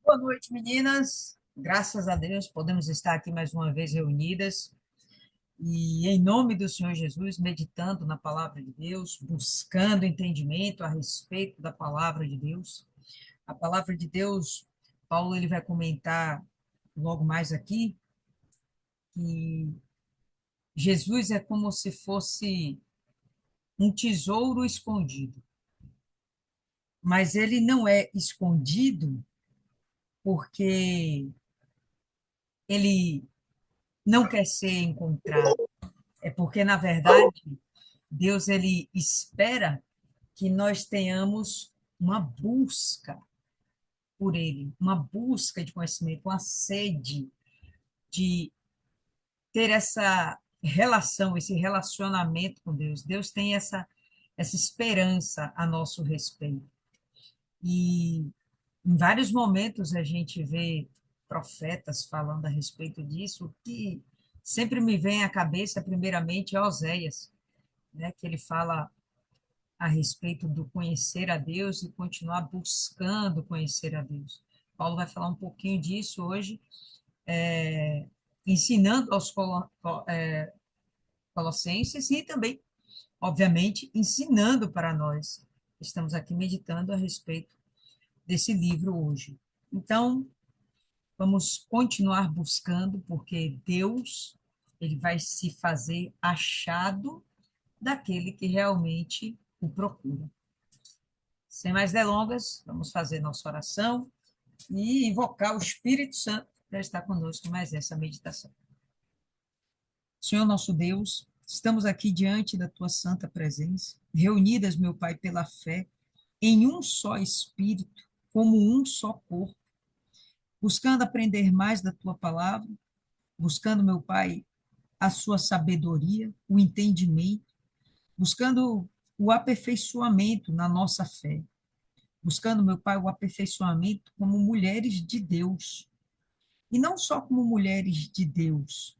Boa noite, meninas. Graças a Deus podemos estar aqui mais uma vez reunidas e, em nome do Senhor Jesus, meditando na palavra de Deus, buscando entendimento a respeito da palavra de Deus. A palavra de Deus, Paulo ele vai comentar logo mais aqui que Jesus é como se fosse um tesouro escondido, mas ele não é escondido porque ele não quer ser encontrado. É porque, na verdade, Deus ele espera que nós tenhamos uma busca por ele, uma busca de conhecimento, uma sede de ter essa relação, esse relacionamento com Deus. Deus tem essa esperança a nosso respeito. E em vários momentos a gente vê profetas falando a respeito disso, o que sempre me vem à cabeça, primeiramente, é Oséias, né, que ele fala a respeito do conhecer a Deus e continuar buscando conhecer a Deus. Paulo vai falar um pouquinho disso hoje, ensinando aos colossenses e também, obviamente, ensinando para nós. Estamos aqui meditando a respeito desse livro hoje. Então, vamos continuar buscando, porque Deus, ele vai se fazer achado daquele que realmente o procura. Sem mais delongas, vamos fazer nossa oração e invocar o Espírito Santo para estar conosco em mais essa meditação. Senhor nosso Deus, estamos aqui diante da tua santa presença, reunidas, meu Pai, pela fé, em um só Espírito, como um só corpo, buscando aprender mais da tua palavra, buscando, meu Pai, a sua sabedoria, o entendimento, buscando o aperfeiçoamento na nossa fé, buscando, meu Pai, o aperfeiçoamento como mulheres de Deus. E não só como mulheres de Deus,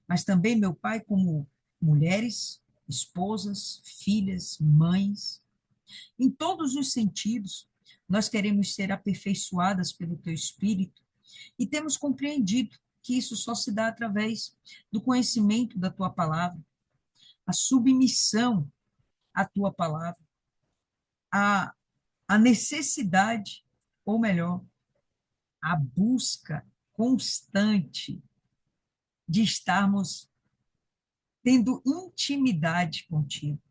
mas também, meu Pai, como mulheres, esposas, filhas, mães. Em todos os sentidos, nós queremos ser aperfeiçoadas pelo Teu Espírito e temos compreendido que isso só se dá através do conhecimento da Tua palavra, a submissão à Tua palavra, a, a necessidade, ou melhor, a busca constante de estarmos tendo intimidade contigo.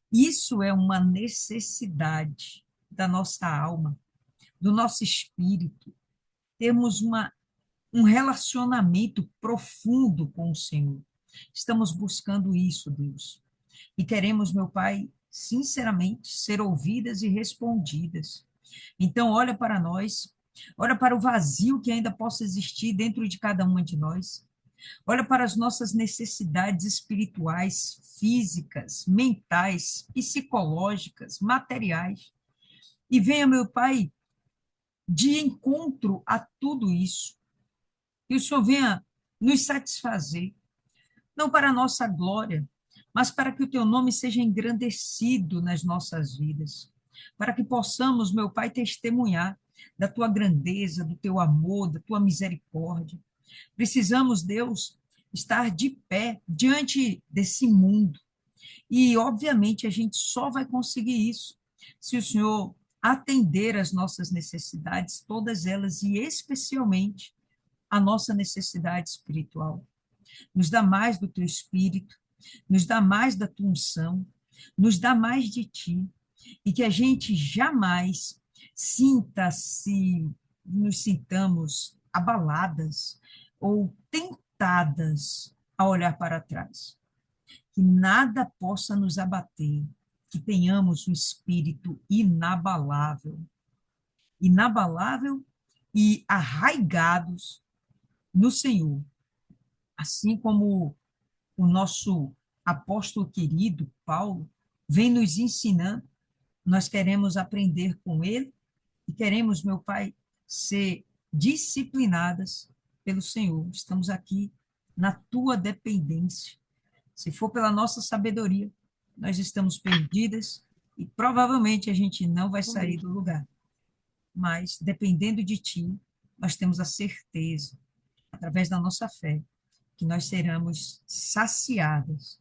Isso é uma necessidade da nossa alma, do nosso espírito, termos um relacionamento profundo com o Senhor. Estamos buscando isso, Deus. E queremos, meu Pai, sinceramente, ser ouvidas e respondidas. Então, olha para nós, olha para o vazio que ainda possa existir dentro de cada uma de nós. Olha para as nossas necessidades espirituais, físicas, mentais, psicológicas, materiais. E venha, meu Pai, de encontro a tudo isso. Que o Senhor venha nos satisfazer, não para a nossa glória, mas para que o teu nome seja engrandecido nas nossas vidas. Para que possamos, meu Pai, testemunhar da tua grandeza, do teu amor, da tua misericórdia. Precisamos, Deus, estar de pé diante desse mundo. E, obviamente, a gente só vai conseguir isso se o Senhor atender às nossas necessidades, todas elas, e especialmente a nossa necessidade espiritual. Nos dá mais do teu espírito, nos dá mais da tua unção, nos dá mais de ti, e que a gente jamais sinta-se, nos sintamos abaladas ou tentadas a olhar para trás. Que nada possa nos abater, que tenhamos um espírito inabalável, inabalável e arraigados no Senhor, assim como o nosso apóstolo querido Paulo vem nos ensinando. Nós queremos aprender com ele e queremos, meu Pai, ser disciplinadas pelo Senhor. Estamos aqui na tua dependência. Se for pela nossa sabedoria, nós estamos perdidas e provavelmente a gente não vai sair do lugar. Mas, dependendo de ti, nós temos a certeza, através da nossa fé, que nós seremos saciados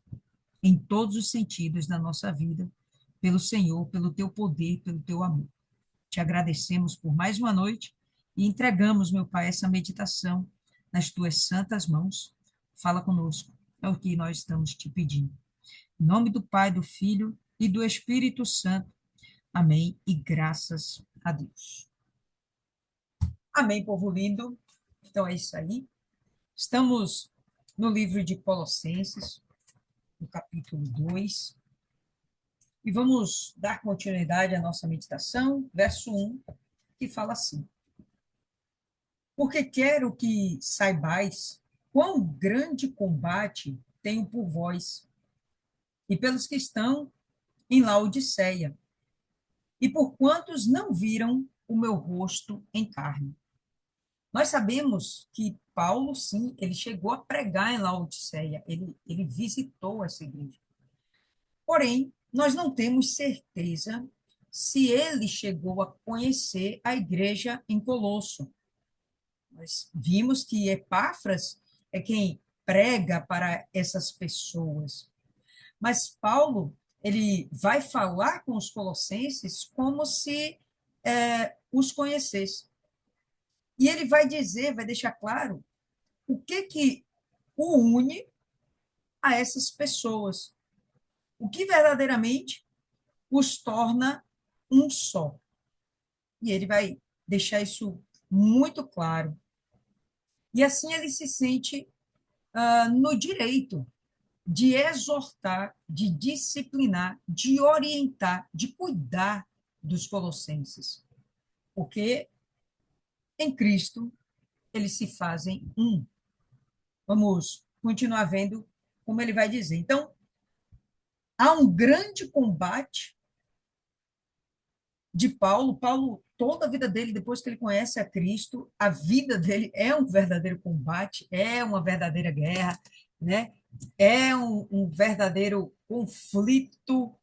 em todos os sentidos da nossa vida pelo Senhor, pelo teu poder, pelo teu amor. Te agradecemos por mais uma noite e entregamos, meu Pai, essa meditação nas tuas santas mãos. Fala conosco, é o que nós estamos te pedindo. Em nome do Pai, do Filho e do Espírito Santo. Amém e graças a Deus. Amém, povo lindo. Então é isso aí. Estamos no livro de Colossenses, no capítulo 2, e vamos dar continuidade à nossa meditação, verso 1, que fala assim: Porque quero que saibais quão grande combate tenho por vós e pelos que estão em Laodiceia, e por quantos não viram o meu rosto em carne. Nós sabemos que Paulo, sim, ele chegou a pregar em Laodiceia, ele visitou essa igreja. Porém, nós não temos certeza se ele chegou a conhecer a igreja em Colosso. Nós vimos que Epáfras é quem prega para essas pessoas. Mas Paulo, ele vai falar com os colossenses como se os conhecesse. E ele vai dizer, vai deixar claro o que o une a essas pessoas, o que verdadeiramente os torna um só. E ele vai deixar isso muito claro. E assim ele se sente no direito de exortar, de disciplinar, de orientar, de cuidar dos colossenses. Porque em Cristo eles se fazem um. Vamos continuar vendo como ele vai dizer. Então, há um grande combate de Paulo. Paulo, toda a vida dele, depois que ele conhece a Cristo, a vida dele é um verdadeiro combate, é uma verdadeira guerra, né? É um verdadeiro conflito,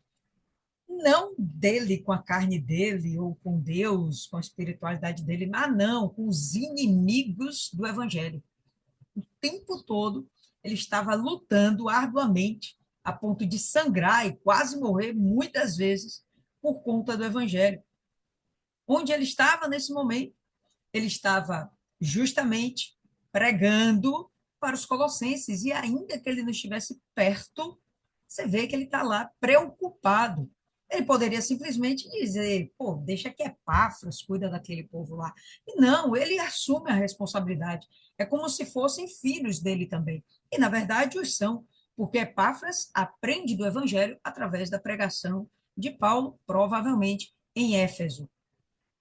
não dele com a carne dele, ou com Deus, com a espiritualidade dele, mas não, com os inimigos do Evangelho. O tempo todo ele estava lutando arduamente, a ponto de sangrar e quase morrer muitas vezes por conta do Evangelho. Onde ele estava nesse momento? Ele estava justamente pregando para os colossenses, e ainda que ele não estivesse perto, você vê que ele está lá preocupado. Ele poderia simplesmente dizer, pô, deixa que Epáfras cuida daquele povo lá. E não, ele assume a responsabilidade. É como se fossem filhos dele também. E, na verdade, os são, porque Epáfras aprende do evangelho através da pregação de Paulo, provavelmente em Éfeso.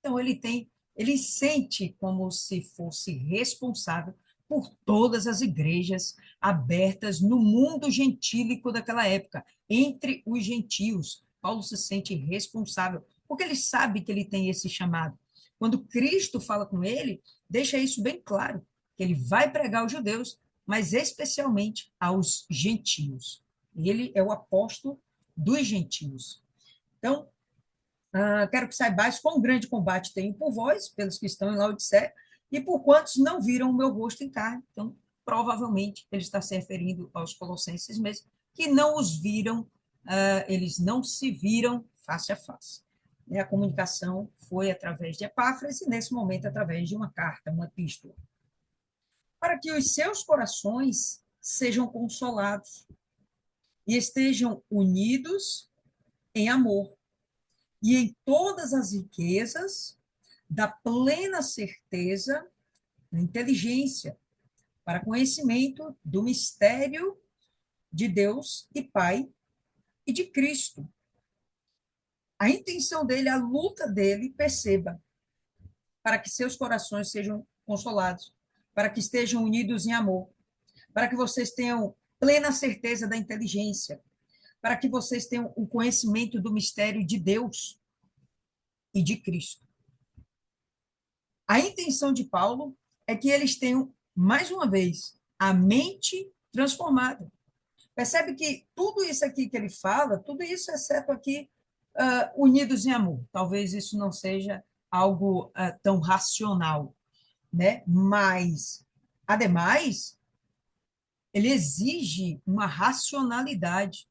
Então, ele sente como se fosse responsável por todas as igrejas abertas no mundo gentílico daquela época, entre os gentios. Paulo se sente responsável, porque ele sabe que ele tem esse chamado. Quando Cristo fala com ele, deixa isso bem claro, que ele vai pregar aos judeus, mas especialmente aos gentios. Ele é o apóstolo dos gentios. Então, quero que saibais quão grande combate tenho por vós, pelos que estão em Laodiceia, e por quantos não viram o meu rosto em carne. Então, provavelmente, ele está se referindo aos colossenses mesmo, que não os viram, eles não se viram face a face. A comunicação foi através de Epáfras e, nesse momento, através de uma carta, uma epístola. Para que os seus corações sejam consolados e estejam unidos em amor, e em todas as riquezas da plena certeza da inteligência, para conhecimento do mistério de Deus e Pai e de Cristo. A intenção dele, a luta dele, perceba, para que seus corações sejam consolados, para que estejam unidos em amor, para que vocês tenham plena certeza da inteligência, para que vocês tenham o conhecimento do mistério de Deus e de Cristo. A intenção de Paulo é que eles tenham, mais uma vez, a mente transformada. Percebe que tudo isso aqui que ele fala, tudo isso exceto aqui, unidos em amor. Talvez isso não seja algo tão racional, né? Mas, ademais, ele exige uma racionalidade,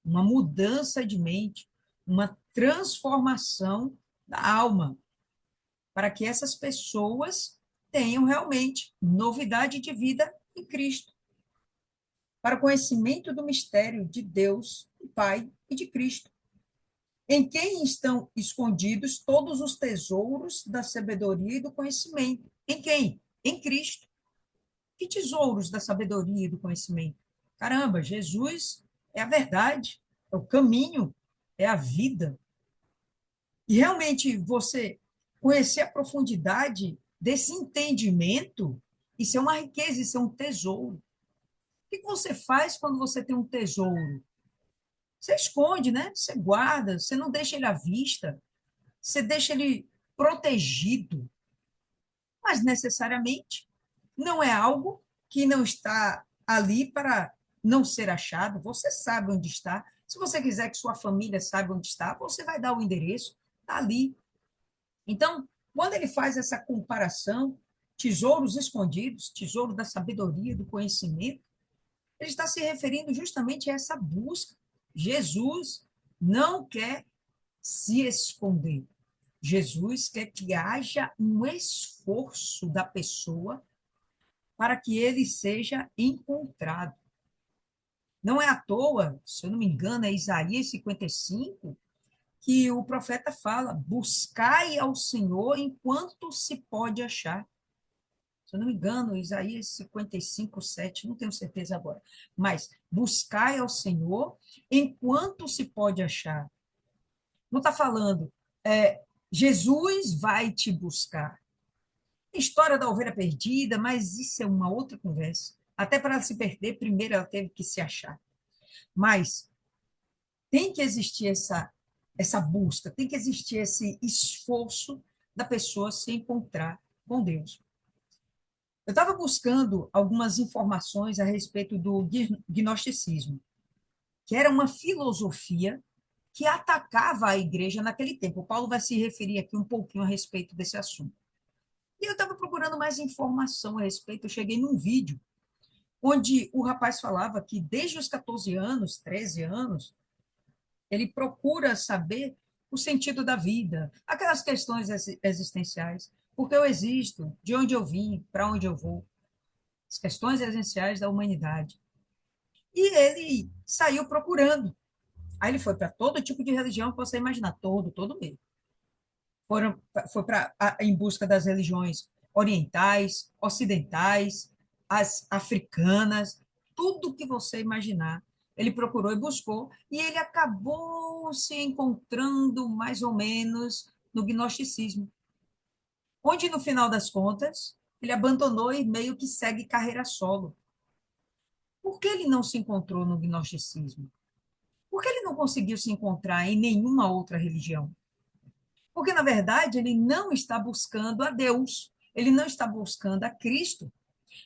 uma mudança de mente, uma transformação da alma, para que essas pessoas tenham realmente novidade de vida em Cristo, para o conhecimento do mistério de Deus, o Pai e de Cristo, em quem estão escondidos todos os tesouros da sabedoria e do conhecimento. Em quem? Em Cristo. Que tesouros da sabedoria e do conhecimento? Caramba, Jesus é a verdade, é o caminho, é a vida. E realmente você conhecer a profundidade desse entendimento, isso é uma riqueza, isso é um tesouro. O que você faz quando você tem um tesouro? Você esconde, né? Você guarda, você não deixa ele à vista, você deixa ele protegido, mas necessariamente não é algo que não está ali para não ser achado. Você sabe onde está. Se você quiser que sua família saiba onde está, você vai dar o endereço, está ali. Então, quando ele faz essa comparação, tesouros escondidos, tesouro da sabedoria, do conhecimento, ele está se referindo justamente a essa busca. Jesus não quer se esconder. Jesus quer que haja um esforço da pessoa para que ele seja encontrado. Não é à toa, se eu não me engano, é Isaías 55, que o profeta fala: buscai ao Senhor enquanto se pode achar. Se eu não me engano, Isaías 55, 7, não tenho certeza agora. Mas buscai ao Senhor enquanto se pode achar. Não está falando, Jesus vai te buscar. História da ovelha perdida, mas isso é uma outra conversa. Até para ela se perder, primeiro ela teve que se achar. Mas tem que existir essa busca, tem que existir esse esforço da pessoa se encontrar com Deus. Eu estava buscando algumas informações a respeito do gnosticismo, que era uma filosofia que atacava a igreja naquele tempo. O Paulo vai se referir aqui um pouquinho a respeito desse assunto. E eu estava procurando mais informação a respeito. Eu cheguei num vídeo onde o rapaz falava que desde os 14 anos, 13 anos, ele procura saber o sentido da vida, aquelas questões existenciais. Por que eu existo? De onde eu vim? Para onde eu vou? As questões essenciais da humanidade. E ele saiu procurando. Aí ele foi para todo tipo de religião que você imaginar, todo mesmo. Foi em busca das religiões orientais, ocidentais, as africanas, tudo que você imaginar. Ele procurou e buscou, e ele acabou se encontrando mais ou menos no gnosticismo, onde, no final das contas, ele abandonou e meio que segue carreira solo. Por que ele não se encontrou no gnosticismo? Por que ele não conseguiu se encontrar em nenhuma outra religião? Porque, na verdade, ele não está buscando a Deus, ele não está buscando a Cristo,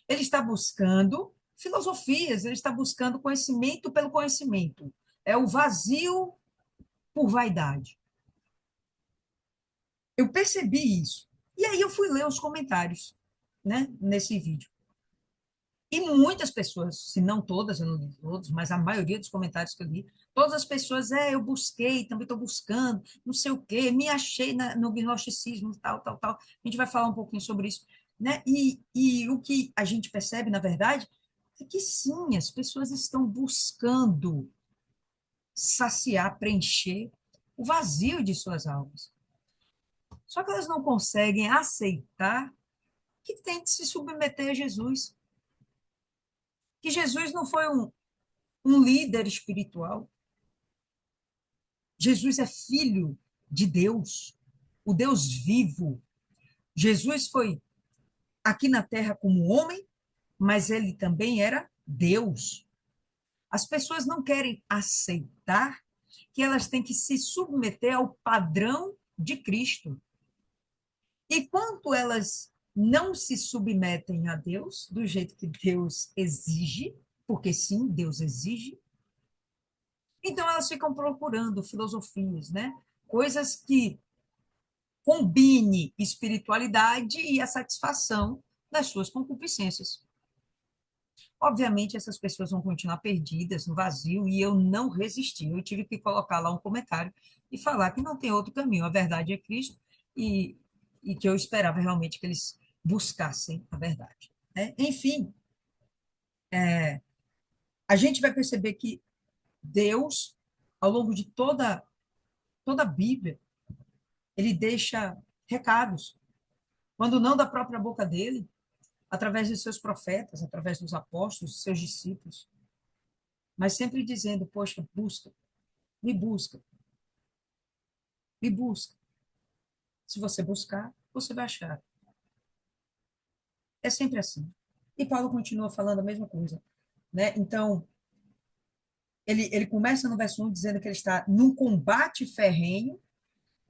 ele está buscando filosofias, ele está buscando conhecimento pelo conhecimento. É o vazio por vaidade. Eu percebi isso. E aí eu fui ler os comentários, né, nesse vídeo. E muitas pessoas, se não todas, eu não li todos, mas a maioria dos comentários que eu li, todas as pessoas, eu busquei, também estou buscando, não sei o quê, me achei no gnosticismo, tal, tal, tal. A gente vai falar um pouquinho sobre isso, né? E o que a gente percebe, na verdade, é que sim, as pessoas estão buscando saciar, preencher o vazio de suas almas. Só que elas não conseguem aceitar que tem de se submeter a Jesus. Que Jesus não foi um líder espiritual. Jesus é filho de Deus, o Deus vivo. Jesus foi aqui na terra como homem, mas ele também era Deus. As pessoas não querem aceitar que elas têm que se submeter ao padrão de Cristo. E quanto elas não se submetem a Deus do jeito que Deus exige, porque sim, Deus exige, então elas ficam procurando filosofias, né? Coisas que combine espiritualidade e a satisfação das suas concupiscências. Obviamente, essas pessoas vão continuar perdidas no vazio e eu não resisti. Eu tive que colocar lá um comentário e falar que não tem outro caminho. A verdade é Cristo e, e que eu esperava realmente que eles buscassem a verdade. Né? Enfim, a gente vai perceber que Deus, ao longo de toda a Bíblia, ele deixa recados, quando não da própria boca dele, através de seus profetas, através dos apóstolos, seus discípulos, mas sempre dizendo, poxa, busca, me busca, me busca. Se você buscar, você vai achar. É sempre assim. E Paulo continua falando a mesma coisa, né? Então, ele começa no verso 1 dizendo que ele está num combate ferrenho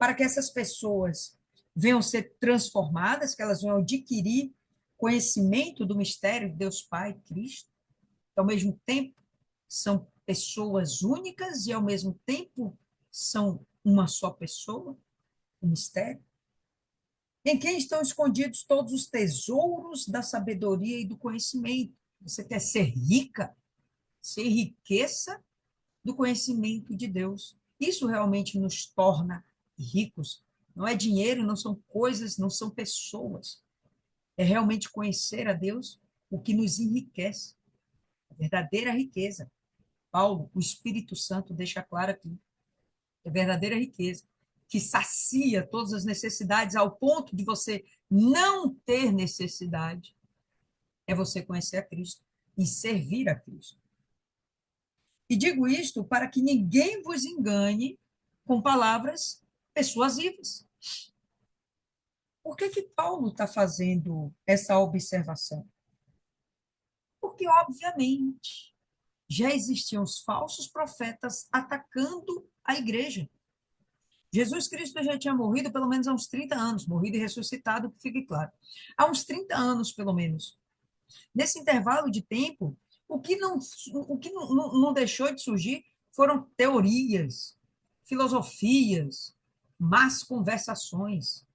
para que essas pessoas venham ser transformadas, que elas venham adquirir conhecimento do mistério de Deus Pai, Cristo, que ao mesmo tempo são pessoas únicas e ao mesmo tempo são uma só pessoa, um mistério, em quem estão escondidos todos os tesouros da sabedoria e do conhecimento. Você quer ser rica? Se enriqueça do conhecimento de Deus. Isso realmente nos torna ricos. Não é dinheiro, não são coisas, não são pessoas. É realmente conhecer a Deus o que nos enriquece. A verdadeira riqueza. Paulo, o Espírito Santo deixa claro aqui. É verdadeira riqueza, que sacia todas as necessidades ao ponto de você não ter necessidade. É você conhecer a Cristo e servir a Cristo. E digo isto para que ninguém vos engane com palavras persuasivas. Por que que Paulo está fazendo essa observação? Porque, obviamente, já existiam os falsos profetas atacando a igreja. Jesus Cristo já tinha morrido pelo menos há uns 30 anos, morrido e ressuscitado, que fique claro. Há uns 30 anos, pelo menos. Nesse intervalo de tempo, o que não deixou de surgir foram teorias, filosofias, más conversações.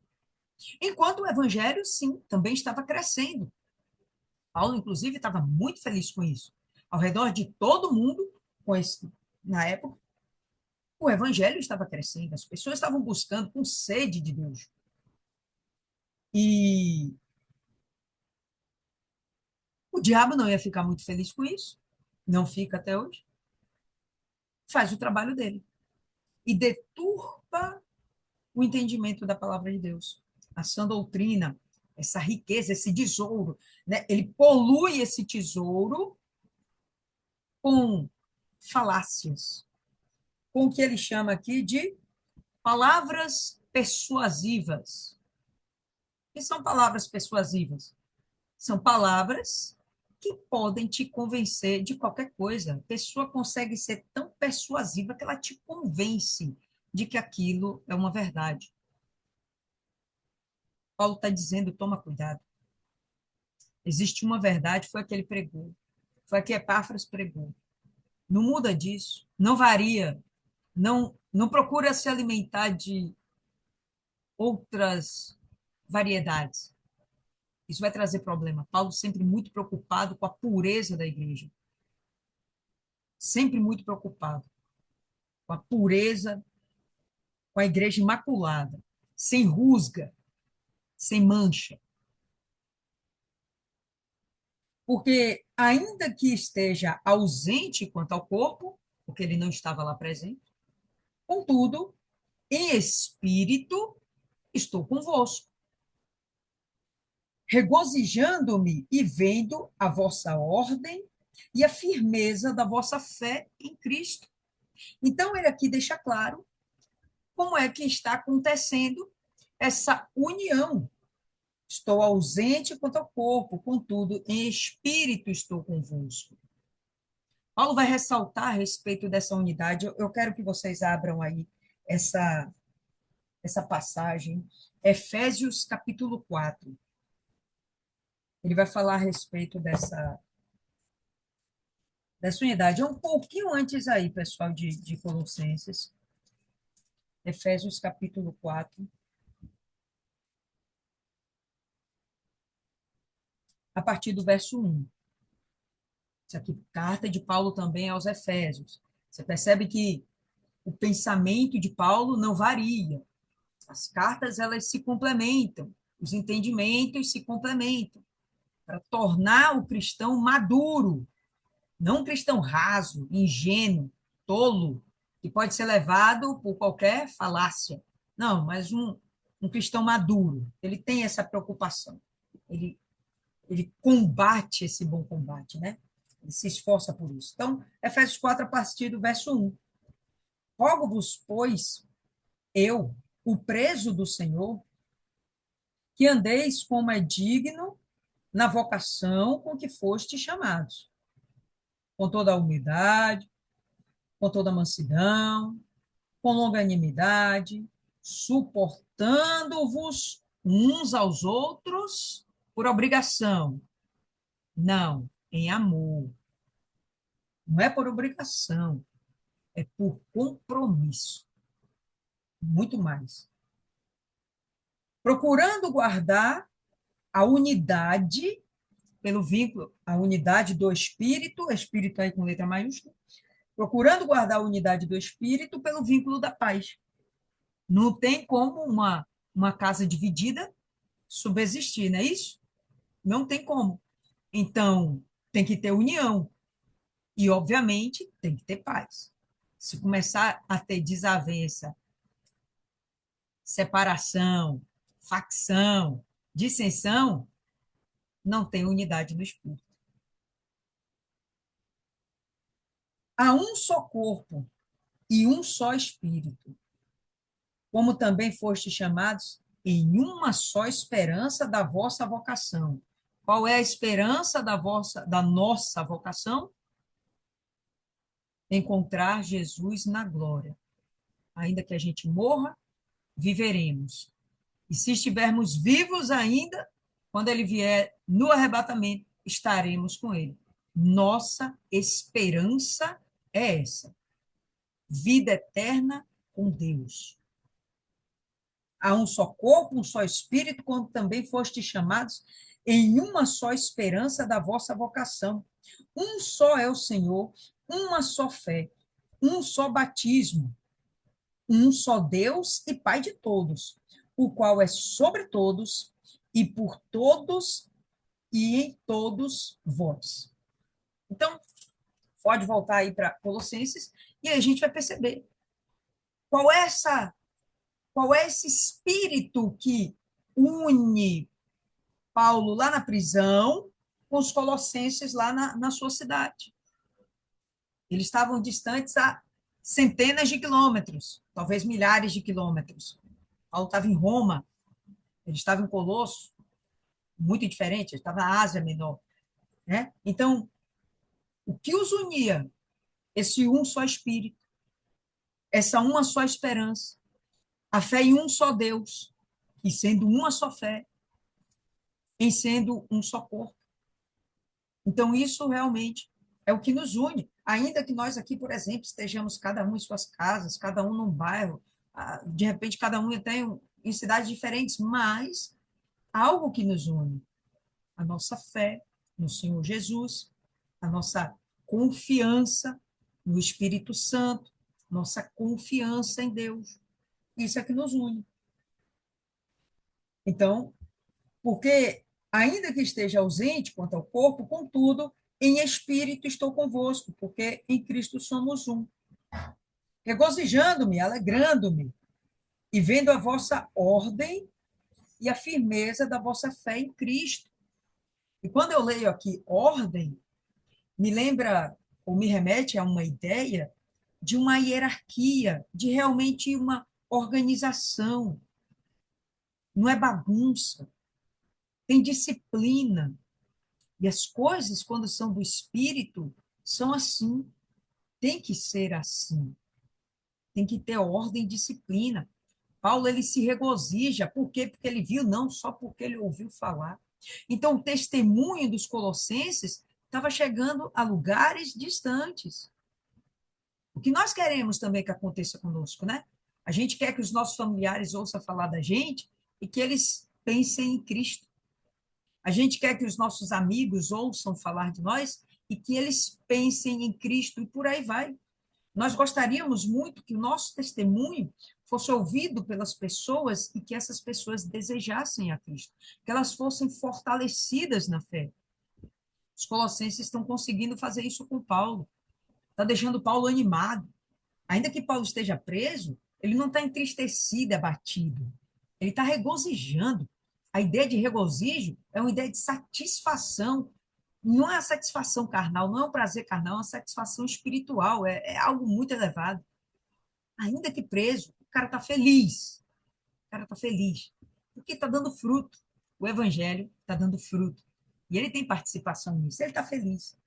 Enquanto o evangelho, sim, também estava crescendo. Paulo, inclusive, estava muito feliz com isso. Ao redor de todo mundo, na época, o evangelho estava crescendo, as pessoas estavam buscando com sede de Deus. E o diabo não ia ficar muito feliz com isso, não fica até hoje. Faz o trabalho dele e deturpa o entendimento da palavra de Deus. A sã doutrina, essa riqueza, esse tesouro, né? Ele polui esse tesouro com falácias, com o que ele chama aqui de palavras persuasivas. O que são palavras persuasivas? São palavras que podem te convencer de qualquer coisa. A pessoa consegue ser tão persuasiva que ela te convence de que aquilo é uma verdade. Paulo está dizendo, toma cuidado. Existe uma verdade, foi a que ele pregou. Foi a que Epáfras pregou. Não muda disso, não varia, não procura se alimentar de outras variedades. Isso vai trazer problema. Paulo sempre muito preocupado com a pureza da igreja. Sempre muito preocupado com a pureza, com a igreja imaculada, sem rusga, sem mancha. Porque, ainda que esteja ausente quanto ao corpo, porque ele não estava lá presente, contudo, em espírito, estou convosco, regozijando-me e vendo a vossa ordem e a firmeza da vossa fé em Cristo. Então, ele aqui deixa claro como é que está acontecendo essa união. Estou ausente quanto ao corpo, contudo, em espírito estou convosco. Paulo vai ressaltar a respeito dessa unidade. Eu quero que vocês abram aí essa, essa passagem, Efésios capítulo 4. Ele vai falar a respeito dessa unidade. É um pouquinho antes aí, pessoal, de Colossenses. Efésios capítulo 4. a partir do verso 1. Isso aqui, carta de Paulo também aos Efésios. Você percebe que o pensamento de Paulo não varia. As cartas, elas se complementam, os entendimentos se complementam, para tornar o cristão maduro, não um cristão raso, ingênuo, tolo, que pode ser levado por qualquer falácia. Não, mas um cristão maduro. Ele tem essa preocupação. Ele, ele combate esse bom combate, né? Ele se esforça por isso. Então, Efésios 4, a partir do verso 1. Rogo-vos, pois, eu, o preso do Senhor, que andeis como é digno na vocação com que foste chamados, com toda a humildade, com toda a mansidão, com longanimidade, suportando-vos uns aos outros por obrigação, não, em amor. Não é por obrigação, é por compromisso, muito mais. Procurando guardar a unidade, pelo vínculo, a unidade do Espírito, Espírito aí com letra maiúscula, procurando guardar a unidade do Espírito pelo vínculo da paz. Não tem como uma casa dividida subsistir, não é isso? Não tem como. Então, tem que ter união. E, obviamente, tem que ter paz. Se começar a ter desavença, separação, facção, dissensão, não tem unidade no espírito. Há um só corpo e um só espírito, como também fostes chamados em uma só esperança da vossa vocação. Qual é a esperança da nossa vocação? Encontrar Jesus na glória. Ainda que a gente morra, viveremos. E se estivermos vivos ainda, quando ele vier no arrebatamento, estaremos com ele. Nossa esperança é essa: vida eterna com Deus. Há um só corpo, um só espírito, como também fostes chamados em uma só esperança da vossa vocação. Um só é o Senhor, uma só fé, um só batismo, um só Deus e Pai de todos, o qual é sobre todos e por todos e em todos vós. Então, pode voltar aí para Colossenses e aí a gente vai perceber qual é esse espírito que une Paulo lá na prisão com os colossenses lá na sua cidade. Eles estavam distantes a centenas de quilômetros, talvez milhares de quilômetros. Paulo estava em Roma, ele estava em Colosso, muito diferente, ele estava na Ásia Menor. Né? Então, o que os unia? Esse um só Espírito, essa uma só esperança, a fé em um só Deus, e sendo uma só fé, em sendo um só corpo. Então, isso realmente é o que nos une. Ainda que nós aqui, por exemplo, estejamos cada um em suas casas, cada um num bairro, de repente cada um até em cidades diferentes, mas algo que nos une, a nossa fé no Senhor Jesus, a nossa confiança no Espírito Santo, nossa confiança em Deus. Isso é que nos une. Então, porque, ainda que esteja ausente quanto ao corpo, contudo, em espírito estou convosco, porque em Cristo somos um. Regozijando-me, alegrando-me, e vendo a vossa ordem e a firmeza da vossa fé em Cristo. E quando eu leio aqui ordem, me lembra ou me remete a uma ideia de uma hierarquia, de realmente uma organização. Não é bagunça, tem disciplina. E as coisas, quando são do Espírito, são assim. Tem que ser assim. Tem que ter ordem e disciplina. Paulo, ele se regozija. Por quê? Porque ele viu, não só porque ele ouviu falar. Então, o testemunho dos colossenses estava chegando a lugares distantes. O que nós queremos também que aconteça conosco, né? A gente quer que os nossos familiares ouçam falar da gente e que eles pensem em Cristo. A gente quer que os nossos amigos ouçam falar de nós e que eles pensem em Cristo e por aí vai. Nós gostaríamos muito que o nosso testemunho fosse ouvido pelas pessoas e que essas pessoas desejassem a Cristo, que elas fossem fortalecidas na fé. Os colossenses estão conseguindo fazer isso com Paulo, está deixando Paulo animado. Ainda que Paulo esteja preso, ele não está entristecido, abatido. Ele está regozijando. A ideia de regozijo é uma ideia de satisfação. Não é a satisfação carnal, não é um prazer carnal, é uma satisfação espiritual. É algo muito elevado. Ainda que preso, o cara está feliz. O cara está feliz. Porque está dando fruto. O evangelho está dando fruto. E ele tem participação nisso. Ele está feliz.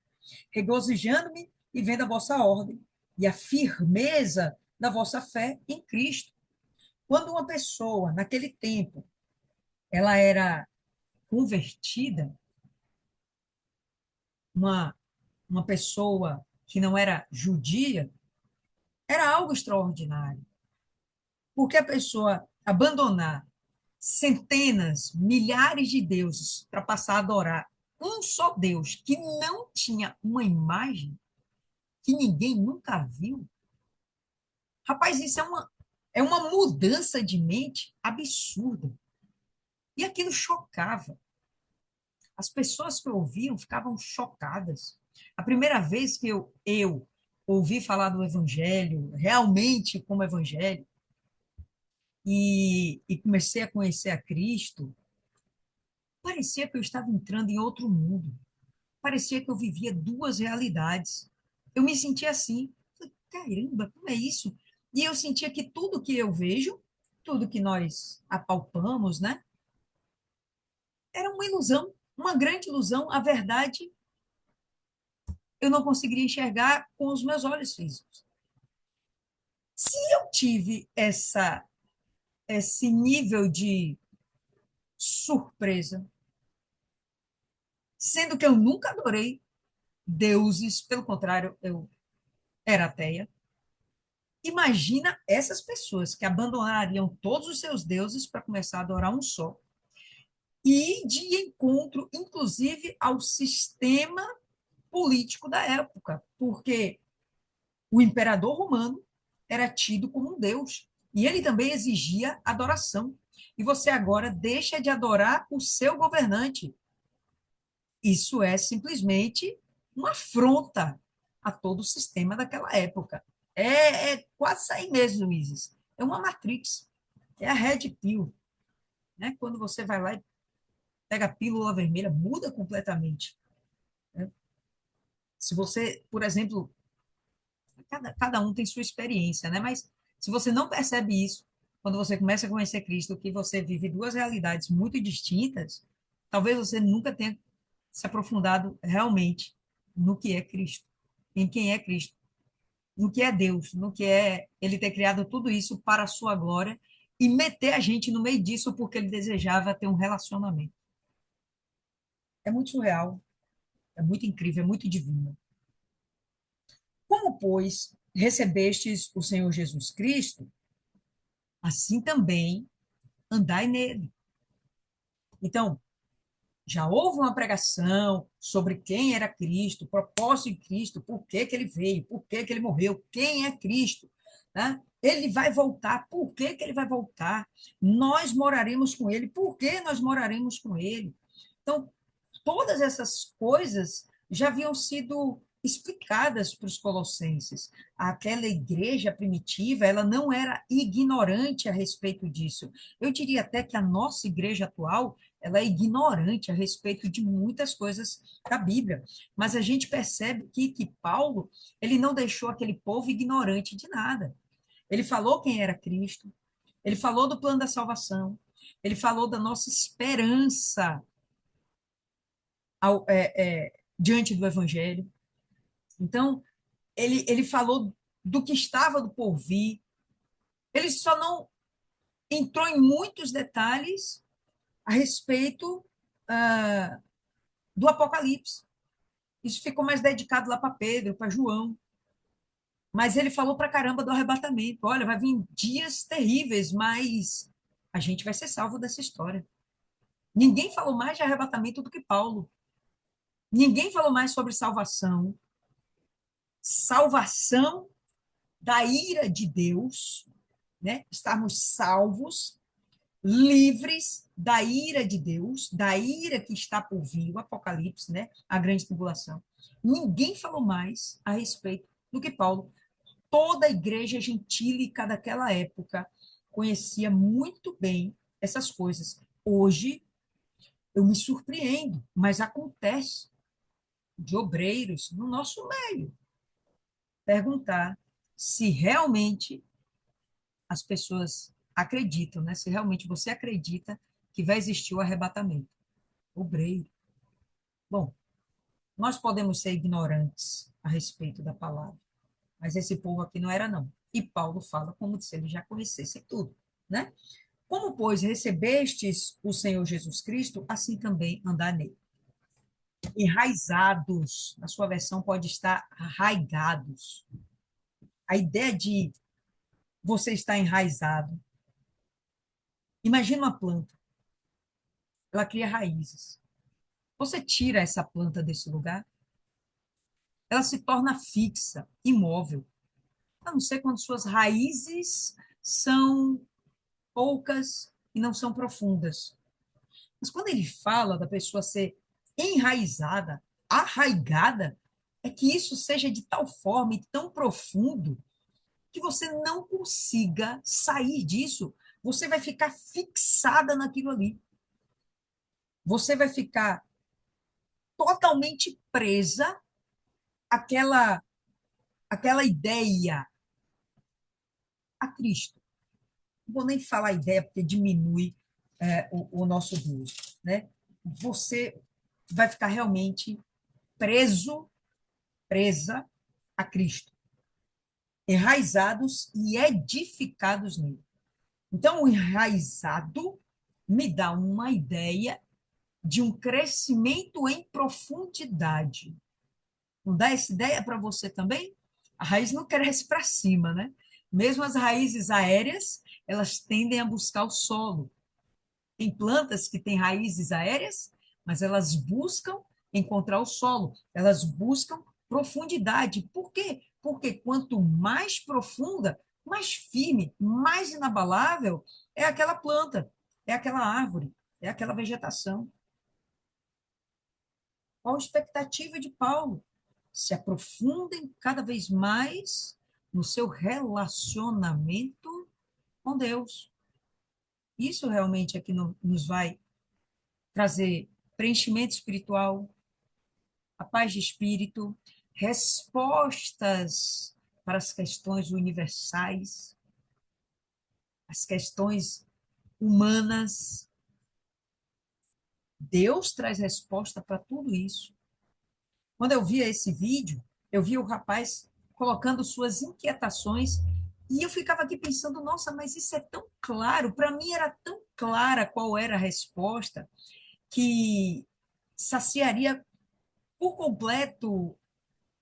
Regozijando-me e vendo a vossa ordem e a firmeza da vossa fé em Cristo. Quando uma pessoa, naquele tempo, ela era convertida, uma, uma pessoa que não era judia, era algo extraordinário. Porque a pessoa abandonar centenas, milhares de deuses para passar a adorar um só Deus que não tinha uma imagem, que ninguém nunca viu, rapaz, isso é uma mudança de mente absurda. E aquilo chocava. As pessoas que ouviam ficavam chocadas. A primeira vez que eu ouvi falar do Evangelho, realmente como Evangelho, e comecei a conhecer a Cristo, parecia que eu estava entrando em outro mundo. Parecia que eu vivia duas realidades. Eu me sentia assim. Falei, caramba, como é isso? E eu sentia que tudo que eu vejo, tudo que nós apalpamos, né? Era uma ilusão, uma grande ilusão. A verdade, eu não conseguiria enxergar com os meus olhos físicos. Se eu tive esse nível de surpresa, sendo que eu nunca adorei deuses, pelo contrário, eu era ateia, imagina essas pessoas que abandonariam todos os seus deuses para começar a adorar um só. E de encontro, inclusive, ao sistema político da época, porque o imperador romano era tido como um deus e ele também exigia adoração. E você agora deixa de adorar o seu governante. Isso é simplesmente uma afronta a todo o sistema daquela época. É quase sair mesmo, Luizes. É uma Matrix. É a Red Pill. Né? Quando você vai lá e pega a pílula vermelha, muda completamente. Né? Se você, por exemplo, cada um tem sua experiência, né? Mas se você não percebe isso, quando você começa a conhecer Cristo, que você vive duas realidades muito distintas, talvez você nunca tenha se aprofundado realmente no que é Cristo, em quem é Cristo, no que é Deus, no que é Ele ter criado tudo isso para a sua glória e meter a gente no meio disso porque Ele desejava ter um relacionamento. É muito surreal, é muito incrível, é muito divino. Como, pois, recebestes o Senhor Jesus Cristo, assim também andai nele. Então, já houve uma pregação sobre quem era Cristo, o propósito de Cristo, por que que ele veio, por que que ele morreu, quem é Cristo, né? Ele vai voltar, por que que ele vai voltar? Nós moraremos com ele, por que nós moraremos com ele? Então, todas essas coisas já haviam sido explicadas para os colossenses. Aquela igreja primitiva, ela não era ignorante a respeito disso. Eu diria até que a nossa igreja atual, ela é ignorante a respeito de muitas coisas da Bíblia. Mas a gente percebe que Paulo, ele não deixou aquele povo ignorante de nada. Ele falou quem era Cristo, ele falou do plano da salvação, ele falou da nossa esperança diante do Evangelho. Então, ele falou do que estava do porvir. Ele só não entrou em muitos detalhes a respeito do Apocalipse. Isso ficou mais dedicado lá para Pedro, para João. Mas ele falou para caramba do arrebatamento. Olha, vai vir dias terríveis, mas a gente vai ser salvo dessa história. Ninguém falou mais de arrebatamento do que Paulo. Ninguém falou mais sobre salvação, salvação da ira de Deus, né? Estarmos salvos, livres da ira de Deus, da ira que está por vir, o Apocalipse, né? A grande tribulação. Ninguém falou mais a respeito do que Paulo. Toda a igreja gentílica daquela época conhecia muito bem essas coisas. Hoje, eu me surpreendo, mas acontece de obreiros no nosso meio perguntar se realmente as pessoas acreditam, né? Se realmente você acredita que vai existir o arrebatamento. Obreiro. Bom, nós podemos ser ignorantes a respeito da palavra, mas esse povo aqui não era, não. E Paulo fala como se ele já conhecesse tudo, né? Como, pois, recebestes o Senhor Jesus Cristo, assim também andar nele. Enraizados, na sua versão pode estar arraigados. A ideia de você estar enraizado. Imagina uma planta, ela cria raízes. Você tira essa planta desse lugar, ela se torna fixa, imóvel. A não ser quando suas raízes são poucas e não são profundas. Mas quando ele fala da pessoa ser enraizada, arraigada, é que isso seja de tal forma e tão profundo que você não consiga sair disso. Você vai ficar fixada naquilo ali. Você vai ficar totalmente presa àquela ideia, a Cristo. Não vou nem falar ideia, porque diminui o nosso gozo, né? Você vai ficar realmente preso, presa a Cristo, enraizados e edificados nele. Então, o enraizado me dá uma ideia de um crescimento em profundidade. Não dá essa ideia para você também? A raiz não cresce para cima, né? Mesmo as raízes aéreas, elas tendem a buscar o solo. Tem plantas que têm raízes aéreas, mas elas buscam encontrar o solo, elas buscam profundidade. Por quê? Porque quanto mais profunda, mais firme, mais inabalável é aquela planta, é aquela árvore, é aquela vegetação. Qual a expectativa de Paulo? Se aprofundem cada vez mais no seu relacionamento com Deus. Isso realmente é que nos vai trazer preenchimento espiritual, a paz de espírito, respostas para as questões universais, as questões humanas. Deus traz resposta para tudo isso. Quando eu via esse vídeo, eu via o rapaz colocando suas inquietações e eu ficava aqui pensando, nossa, mas isso é tão claro, para mim era tão clara qual era a resposta que saciaria por completo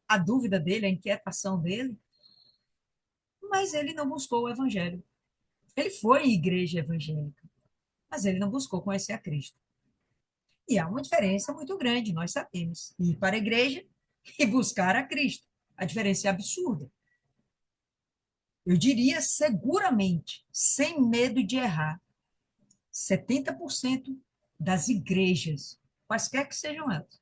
a dúvida dele, a inquietação dele, mas ele não buscou o evangelho. Ele foi em igreja evangélica, mas ele não buscou conhecer a Cristo. E há uma diferença muito grande, nós sabemos, ir para a igreja e buscar a Cristo. A diferença é absurda. Eu diria seguramente, sem medo de errar, 70% das igrejas, quaisquer que sejam elas,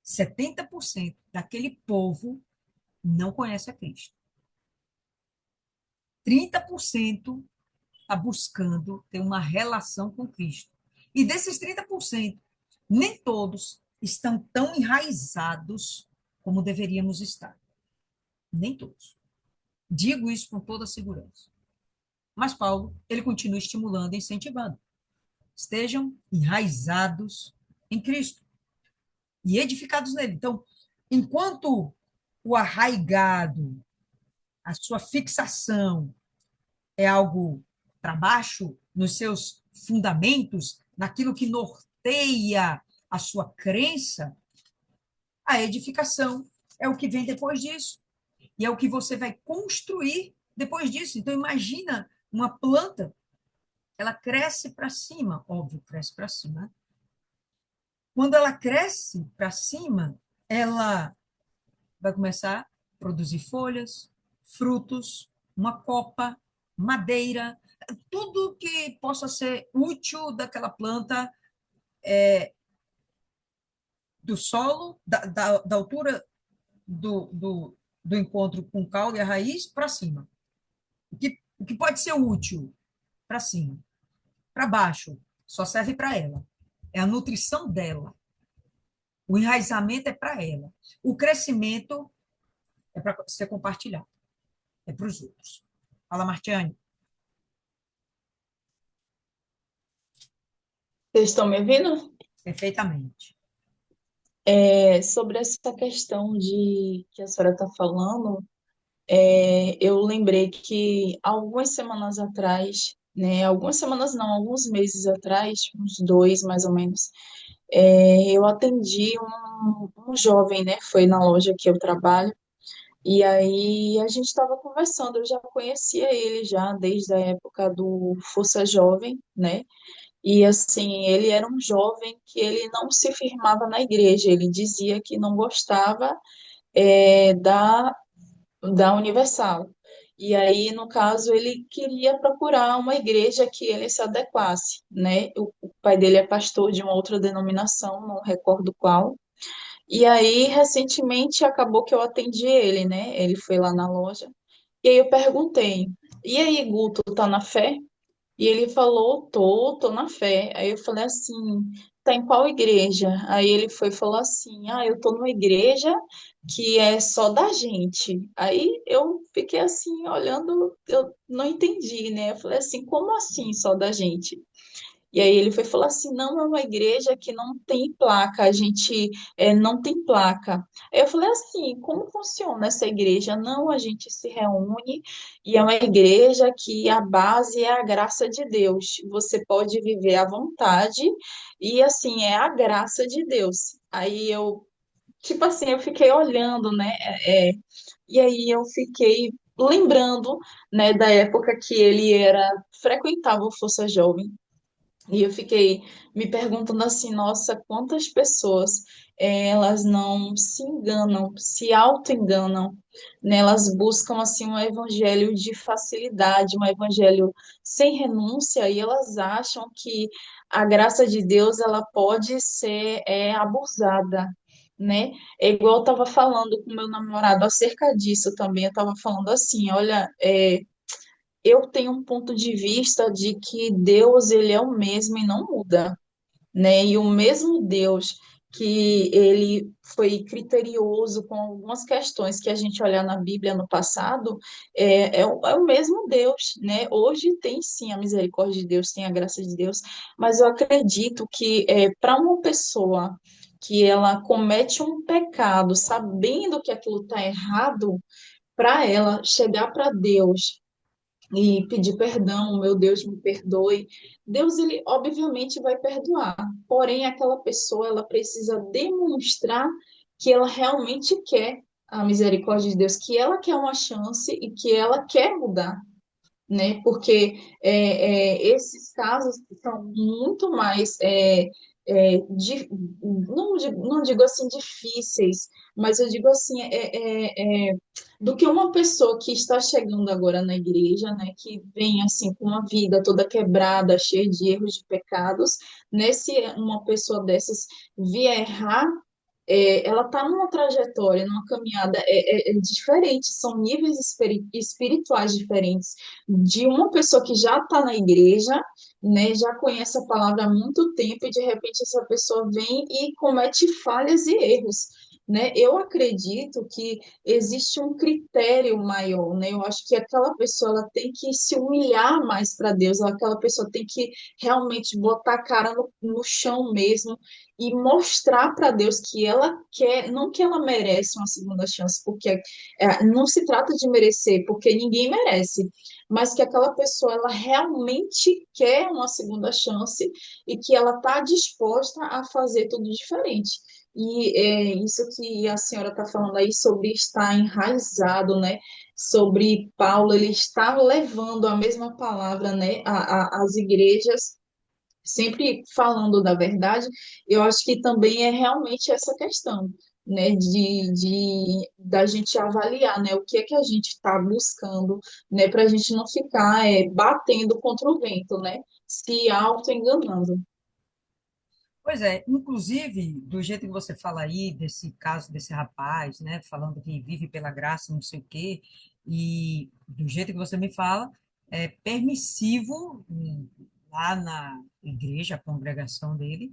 70% daquele povo não conhece a Cristo. 30% está buscando ter uma relação com Cristo. E desses 30%, nem todos estão tão enraizados como deveríamos estar. Nem todos. Digo isso com toda segurança. Mas Paulo, ele continua estimulando e incentivando. Estejam enraizados em Cristo e edificados nele. Então, enquanto o arraigado, a sua fixação é algo para baixo, nos seus fundamentos, naquilo que norteia a sua crença, a edificação é o que vem depois disso. E é o que você vai construir depois disso. Então, imagina uma planta ela cresce para cima, óbvio, cresce para cima. Né? Quando ela cresce para cima, ela vai começar a produzir folhas, frutos, uma copa, madeira, tudo que possa ser útil daquela planta do solo, da altura do encontro com o caule e a raiz para cima. O que pode ser útil para cima, para baixo, só serve para ela. É a nutrição dela. O enraizamento é para ela. O crescimento é para ser compartilhado, é para os outros. Fala, Martiane. Vocês estão me ouvindo? Perfeitamente. Sobre essa questão de que a senhora está falando, eu lembrei que algumas semanas atrás, né, algumas semanas não, alguns meses atrás, uns dois mais ou menos, eu atendi um jovem, né, foi na loja que eu trabalho, e aí a gente estava conversando, eu já conhecia ele já desde a época do Força Jovem, né, e assim, ele era um jovem que ele não se firmava na igreja, ele dizia que não gostava da Universal. E aí, no caso, ele queria procurar uma igreja que ele se adequasse, né? O pai dele é pastor de uma outra denominação, não recordo qual. E aí, recentemente, acabou que eu atendi ele, né? Ele foi lá na loja. E aí eu perguntei, e aí, Guto, tá na fé? E ele falou, tô na fé. Aí eu falei assim, tá em qual igreja? Aí ele foi e falou assim, eu tô numa igreja que é só da gente. Aí eu fiquei assim, olhando, eu não entendi, né? Eu falei assim, como assim só da gente? E aí ele foi falar assim, não, é uma igreja que não tem placa, a gente não tem placa. Aí eu falei assim, como funciona essa igreja? Não, a gente se reúne e é uma igreja que a base é a graça de Deus. Você pode viver à vontade e assim, é a graça de Deus. Aí eu, tipo assim, eu fiquei olhando, né? E aí eu fiquei lembrando, né, da época que ele frequentava o Força Jovem. E eu fiquei me perguntando assim, nossa, quantas pessoas elas não se enganam, se auto-enganam, né? Elas buscam assim um evangelho de facilidade, um evangelho sem renúncia, e elas acham que a graça de Deus ela pode ser abusada, né? É igual eu estava falando com meu namorado acerca disso também. Eu estava falando assim, olha, eu tenho um ponto de vista de que Deus, ele é o mesmo e não muda, né? E o mesmo Deus que ele foi criterioso com algumas questões que a gente olhar na Bíblia no passado, é o mesmo Deus, né? Hoje tem sim a misericórdia de Deus, tem a graça de Deus, mas eu acredito que para uma pessoa que ela comete um pecado, sabendo que aquilo está errado, para ela chegar para Deus e pedir perdão, meu Deus, me perdoe. Deus, ele obviamente vai perdoar. Porém, aquela pessoa, ela precisa demonstrar que ela realmente quer a misericórdia de Deus, que ela quer uma chance e que ela quer mudar, né? Porque esses casos são muito mais, não digo assim difíceis, mas eu digo assim, do que uma pessoa que está chegando agora na igreja, né, que vem assim com uma vida toda quebrada, cheia de erros, de pecados, né, se uma pessoa dessas vier errar, ela está numa trajetória, numa caminhada é diferente, são níveis espirituais diferentes de uma pessoa que já está na igreja, né, já conhece a palavra há muito tempo e de repente essa pessoa vem e comete falhas e erros. Né? Eu acredito que existe um critério maior, né? Eu acho que aquela pessoa ela tem que se humilhar mais para Deus, aquela pessoa tem que realmente botar a cara no chão mesmo e mostrar para Deus que ela quer, não que ela merece uma segunda chance, porque não se trata de merecer, porque ninguém merece, mas que aquela pessoa ela realmente quer uma segunda chance e que ela está disposta a fazer tudo diferente. E é isso que a senhora está falando aí sobre estar enraizado, né? sobre Paulo, ele está levando a mesma palavra, né, às igrejas, sempre falando da verdade. Eu acho que também é realmente essa questão, né, da gente avaliar, né, o que é que a gente está buscando, né, para a gente não ficar batendo contra o vento, né, se auto-enganando. Pois é, inclusive, do jeito que você fala aí, desse caso desse rapaz, né, falando que vive pela graça, não sei o quê, e do jeito que você me fala, é permissivo lá na igreja, a congregação dele,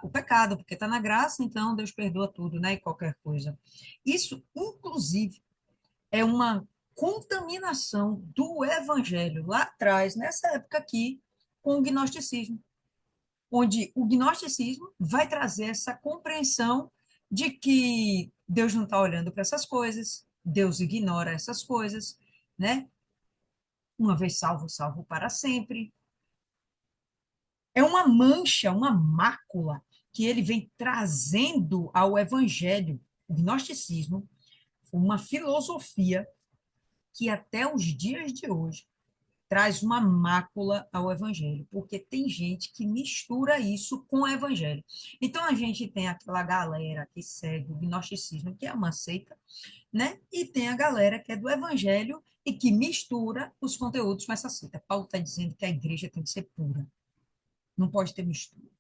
o pecado, porque está na graça, então Deus perdoa tudo, né, e qualquer coisa. Isso, inclusive, é uma contaminação do evangelho lá atrás, nessa época aqui, com o gnosticismo, onde o gnosticismo vai trazer essa compreensão de que Deus não está olhando para essas coisas, Deus ignora essas coisas, né? Uma vez salvo, salvo para sempre. É uma mancha, uma mácula que ele vem trazendo ao evangelho. O gnosticismo foi uma filosofia que até os dias de hoje traz uma mácula ao evangelho, porque tem gente que mistura isso com o evangelho. Então a gente tem aquela galera que segue o gnosticismo, que é uma seita, né? E tem a galera que é do evangelho e que mistura os conteúdos com essa seita. Paulo está dizendo que a igreja tem que ser pura, não pode ter mistura.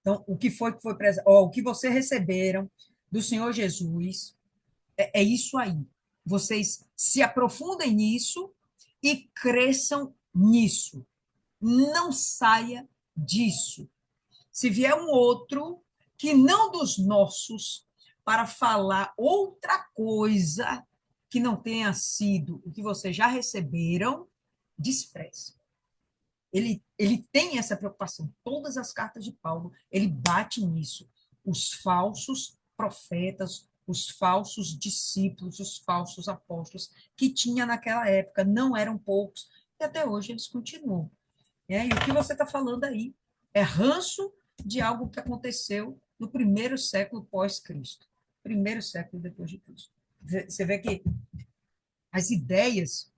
Então, o que foi o que vocês receberam do Senhor Jesus é isso aí. Vocês se aprofundem nisso e cresçam nisso. Não saia disso. Se vier um outro que não dos nossos para falar outra coisa que não tenha sido o que vocês já receberam, despreze. Ele tem essa preocupação. Todas as cartas de Paulo, ele bate nisso. Os falsos profetas, os falsos discípulos, os falsos apóstolos que tinha naquela época, não eram poucos, e até hoje eles continuam. E o que você está falando aí é ranço de algo que aconteceu no primeiro século pós-Cristo, primeiro século depois de Cristo. Você vê que as ideias,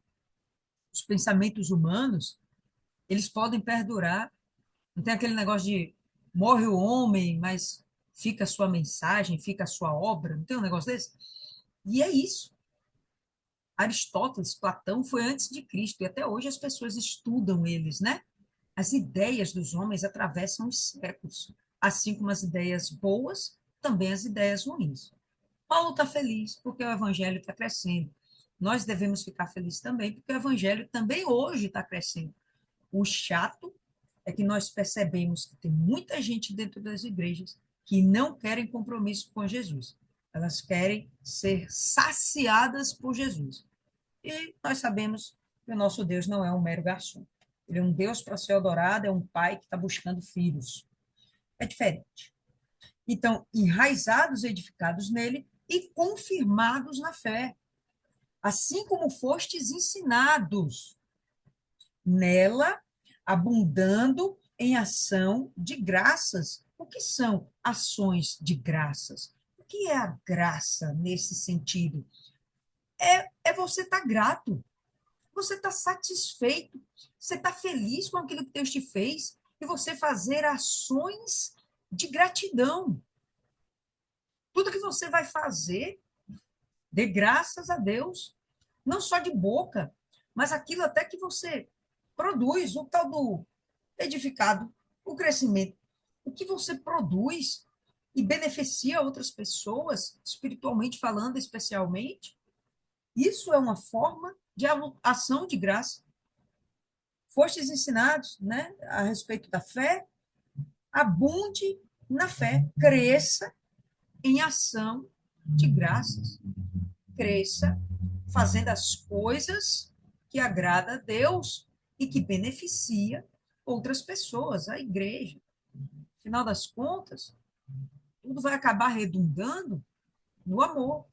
os pensamentos humanos, eles podem perdurar. Não tem aquele negócio de morre o homem, mas fica a sua mensagem, fica a sua obra. Não tem um negócio desse? E é isso. Aristóteles, Platão foi antes de Cristo e até hoje as pessoas estudam eles, né? As ideias dos homens atravessam os séculos, assim como as ideias boas, também as ideias ruins. Paulo está feliz porque o evangelho está crescendo. Nós devemos ficar felizes também, porque o evangelho também hoje está crescendo. O chato é que nós percebemos que tem muita gente dentro das igrejas que não querem compromisso com Jesus. Elas querem ser saciadas por Jesus. E nós sabemos que o nosso Deus não é um mero garçom. Ele é um Deus para ser adorado, é um pai que está buscando filhos. É diferente. Então, enraizados, edificados nele e confirmados na fé, assim como fostes ensinados nela, abundando em ação de graças. O que são ações de graças? O que é a graça nesse sentido? É você estar grato, você está satisfeito, você está feliz com aquilo que Deus te fez e você fazer ações de gratidão. Tudo que você vai fazer, dê graças a Deus, não só de boca, mas aquilo até que você produz, o tal do edificado, o crescimento, o que você produz e beneficia outras pessoas, espiritualmente falando, especialmente, isso é uma forma de ação de graça. Fostes ensinados, né, a respeito da fé, abunde na fé, cresça em ação de graças, cresça fazendo as coisas que agrada a Deus e que beneficia outras pessoas, a igreja. Afinal das contas, tudo vai acabar redundando no amor,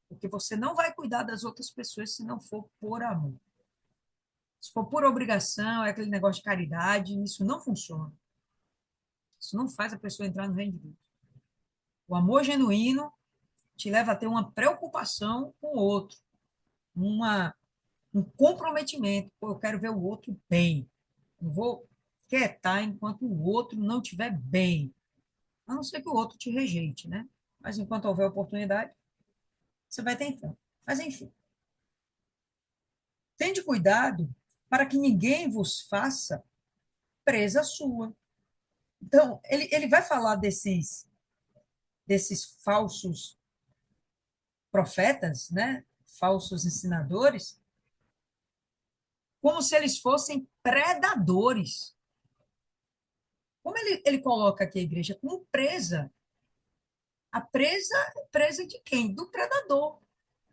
porque você não vai cuidar das outras pessoas se não for por amor. Se for por obrigação, é aquele negócio de caridade, isso não funciona. Isso não faz a pessoa entrar no reino de Deus. O amor genuíno te leva a ter uma preocupação com o outro. um comprometimento. Pô, eu quero ver o outro bem. Não vou quietar enquanto o outro não estiver bem. A não ser que o outro te rejeite, né? Mas enquanto houver oportunidade, você vai tentando. Mas, enfim, tende cuidado para que ninguém vos faça presa sua. Então, ele vai falar desses falsos profetas, né? Falsos ensinadores, como se eles fossem predadores. Como ele coloca aqui a igreja como presa. A presa, presa de quem? Do predador.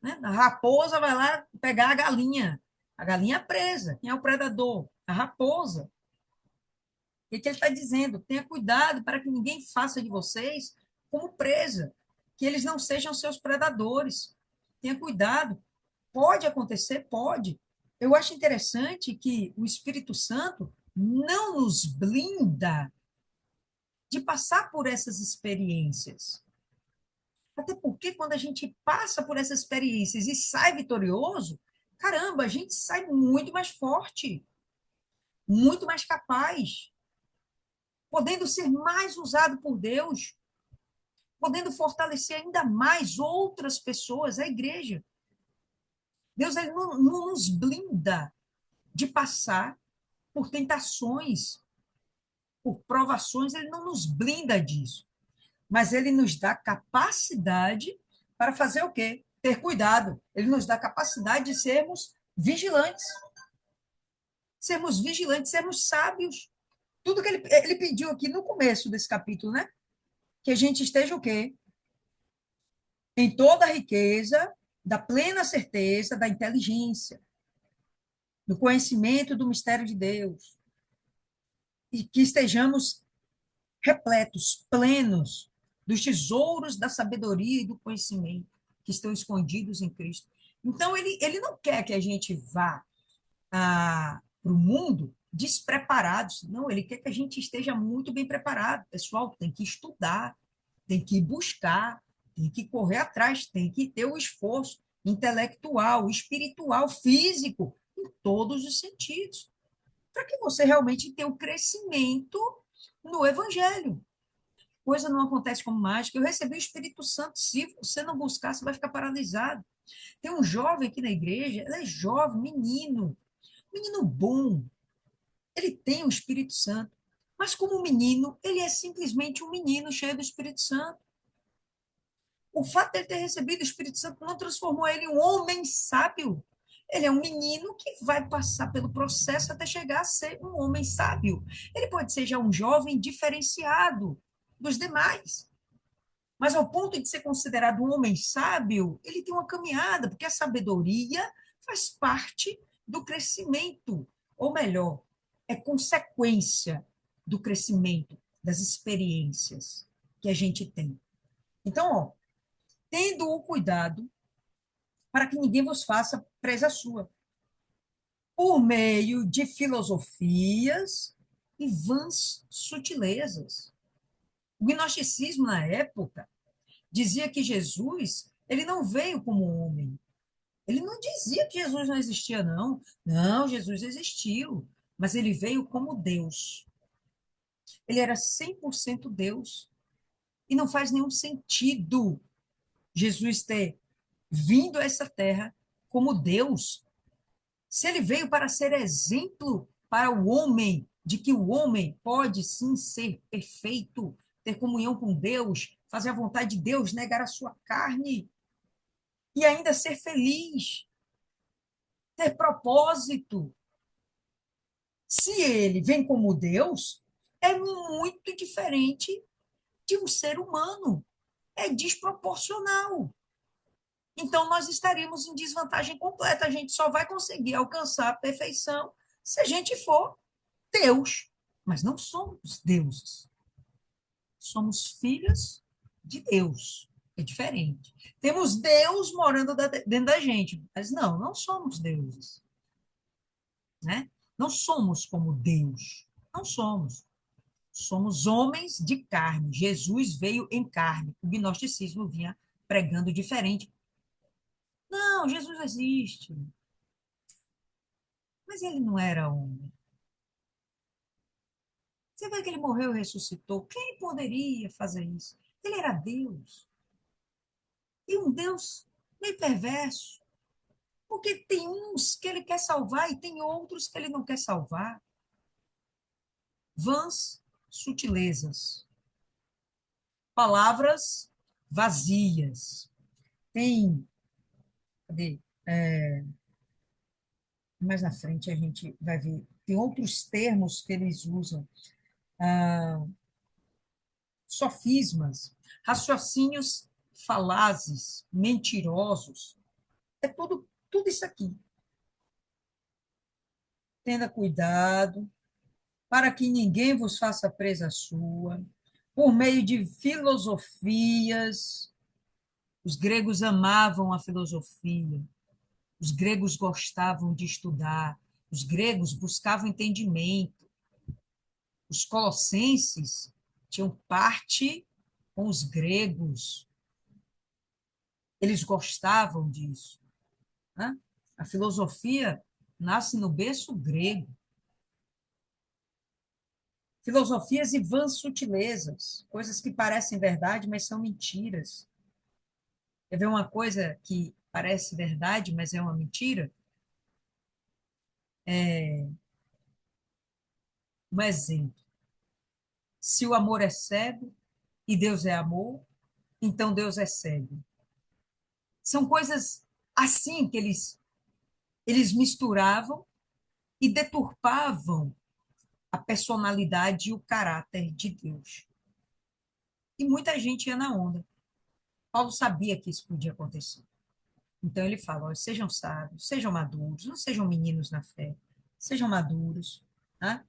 Né? A raposa vai lá pegar a galinha. A galinha é presa. Quem é o predador? A raposa. O que ele está dizendo? Tenha cuidado para que ninguém faça de vocês como presa, que eles não sejam seus predadores. Tenha cuidado. Pode acontecer? Pode. Eu acho interessante que o Espírito Santo não nos blinda de passar por essas experiências. Até porque quando a gente passa por essas experiências e sai vitorioso, caramba, a gente sai muito mais forte, muito mais capaz, podendo ser mais usado por Deus, podendo fortalecer ainda mais outras pessoas, a igreja. Deus ele não nos blinda de passar por tentações, por provações, ele não nos blinda disso. Mas ele nos dá capacidade para fazer o quê? Ter cuidado. Ele nos dá capacidade de sermos vigilantes, sermos sábios. Tudo que ele pediu aqui no começo desse capítulo, né? Que a gente esteja o quê? Em toda a riqueza, da plena certeza, da inteligência, do conhecimento do mistério de Deus. E que estejamos repletos, plenos dos tesouros da sabedoria e do conhecimento que estão escondidos em Cristo. Então, ele não quer que a gente vá para o mundo despreparados. Não, ele quer que a gente esteja muito bem preparado. Pessoal, tem que estudar, tem que buscar, tem que correr atrás, tem que ter o esforço intelectual, espiritual, físico, em todos os sentidos, para que você realmente tenha um crescimento no Evangelho. Coisa não acontece como mágica. Eu recebi o Espírito Santo. Se você não buscar, você vai ficar paralisado. Tem um jovem aqui na igreja, ele é jovem, menino bom. Ele tem o Espírito Santo. Mas como menino, ele é simplesmente um menino cheio do Espírito Santo. O fato de ele ter recebido o Espírito Santo não transformou ele em um homem sábio. Ele é um menino que vai passar pelo processo até chegar a ser um homem sábio. Ele pode ser já um jovem diferenciado dos demais. Mas ao ponto de ser considerado um homem sábio, ele tem uma caminhada, porque a sabedoria faz parte do crescimento, ou melhor, é consequência do crescimento, das experiências que a gente tem. Então, ó, tendo o cuidado para que ninguém vos faça presa sua, por meio de filosofias e vãs sutilezas. O gnosticismo, na época, dizia que Jesus, ele não veio como homem. Ele não dizia que Jesus não existia, não. Não, Jesus existiu, mas ele veio como Deus. Ele era 100% Deus. E não faz nenhum sentido Jesus ter vindo a essa terra como Deus, se ele veio para ser exemplo para o homem, de que o homem pode sim ser perfeito, ter comunhão com Deus, fazer a vontade de Deus, negar a sua carne e ainda ser feliz, ter propósito. Se ele vem como Deus, é muito diferente de um ser humano. É desproporcional. Então, nós estaríamos em desvantagem completa. A gente só vai conseguir alcançar a perfeição se a gente for Deus. Mas não somos deuses. Somos filhas de Deus. É diferente. Temos Deus morando dentro da gente, mas não somos deuses. Né? Não somos como Deus. Não somos. Somos homens de carne. Jesus veio em carne. O gnosticismo vinha pregando diferente. Não, Jesus existe. Mas ele não era homem. Você vê que ele morreu e ressuscitou. Quem poderia fazer isso? Ele era Deus. E um Deus meio perverso. Porque tem uns que ele quer salvar e tem outros que ele não quer salvar. Vãs sutilezas. Palavras vazias. Tem, cadê? Mais na frente a gente vai ver. Tem outros termos que eles usam. Sofismas, raciocínios falazes, mentirosos. É tudo isso aqui. Tenha cuidado, para que ninguém vos faça presa sua, por meio de filosofias. Os gregos amavam a filosofia, os gregos gostavam de estudar, os gregos buscavam entendimento. Os colossenses tinham parte com os gregos, eles gostavam disso, né? A filosofia nasce no berço grego. Filosofias e vãs sutilezas, coisas que parecem verdade, mas são mentiras. Quer ver uma coisa que parece verdade, mas é uma mentira? Um exemplo. Se o amor é cego e Deus é amor, então Deus é cego. São coisas assim que eles misturavam e deturpavam a personalidade e o caráter de Deus. E muita gente ia na onda. Paulo sabia que isso podia acontecer. Então ele fala: olha, sejam sábios, sejam maduros, não sejam meninos na fé, sejam maduros. Tá?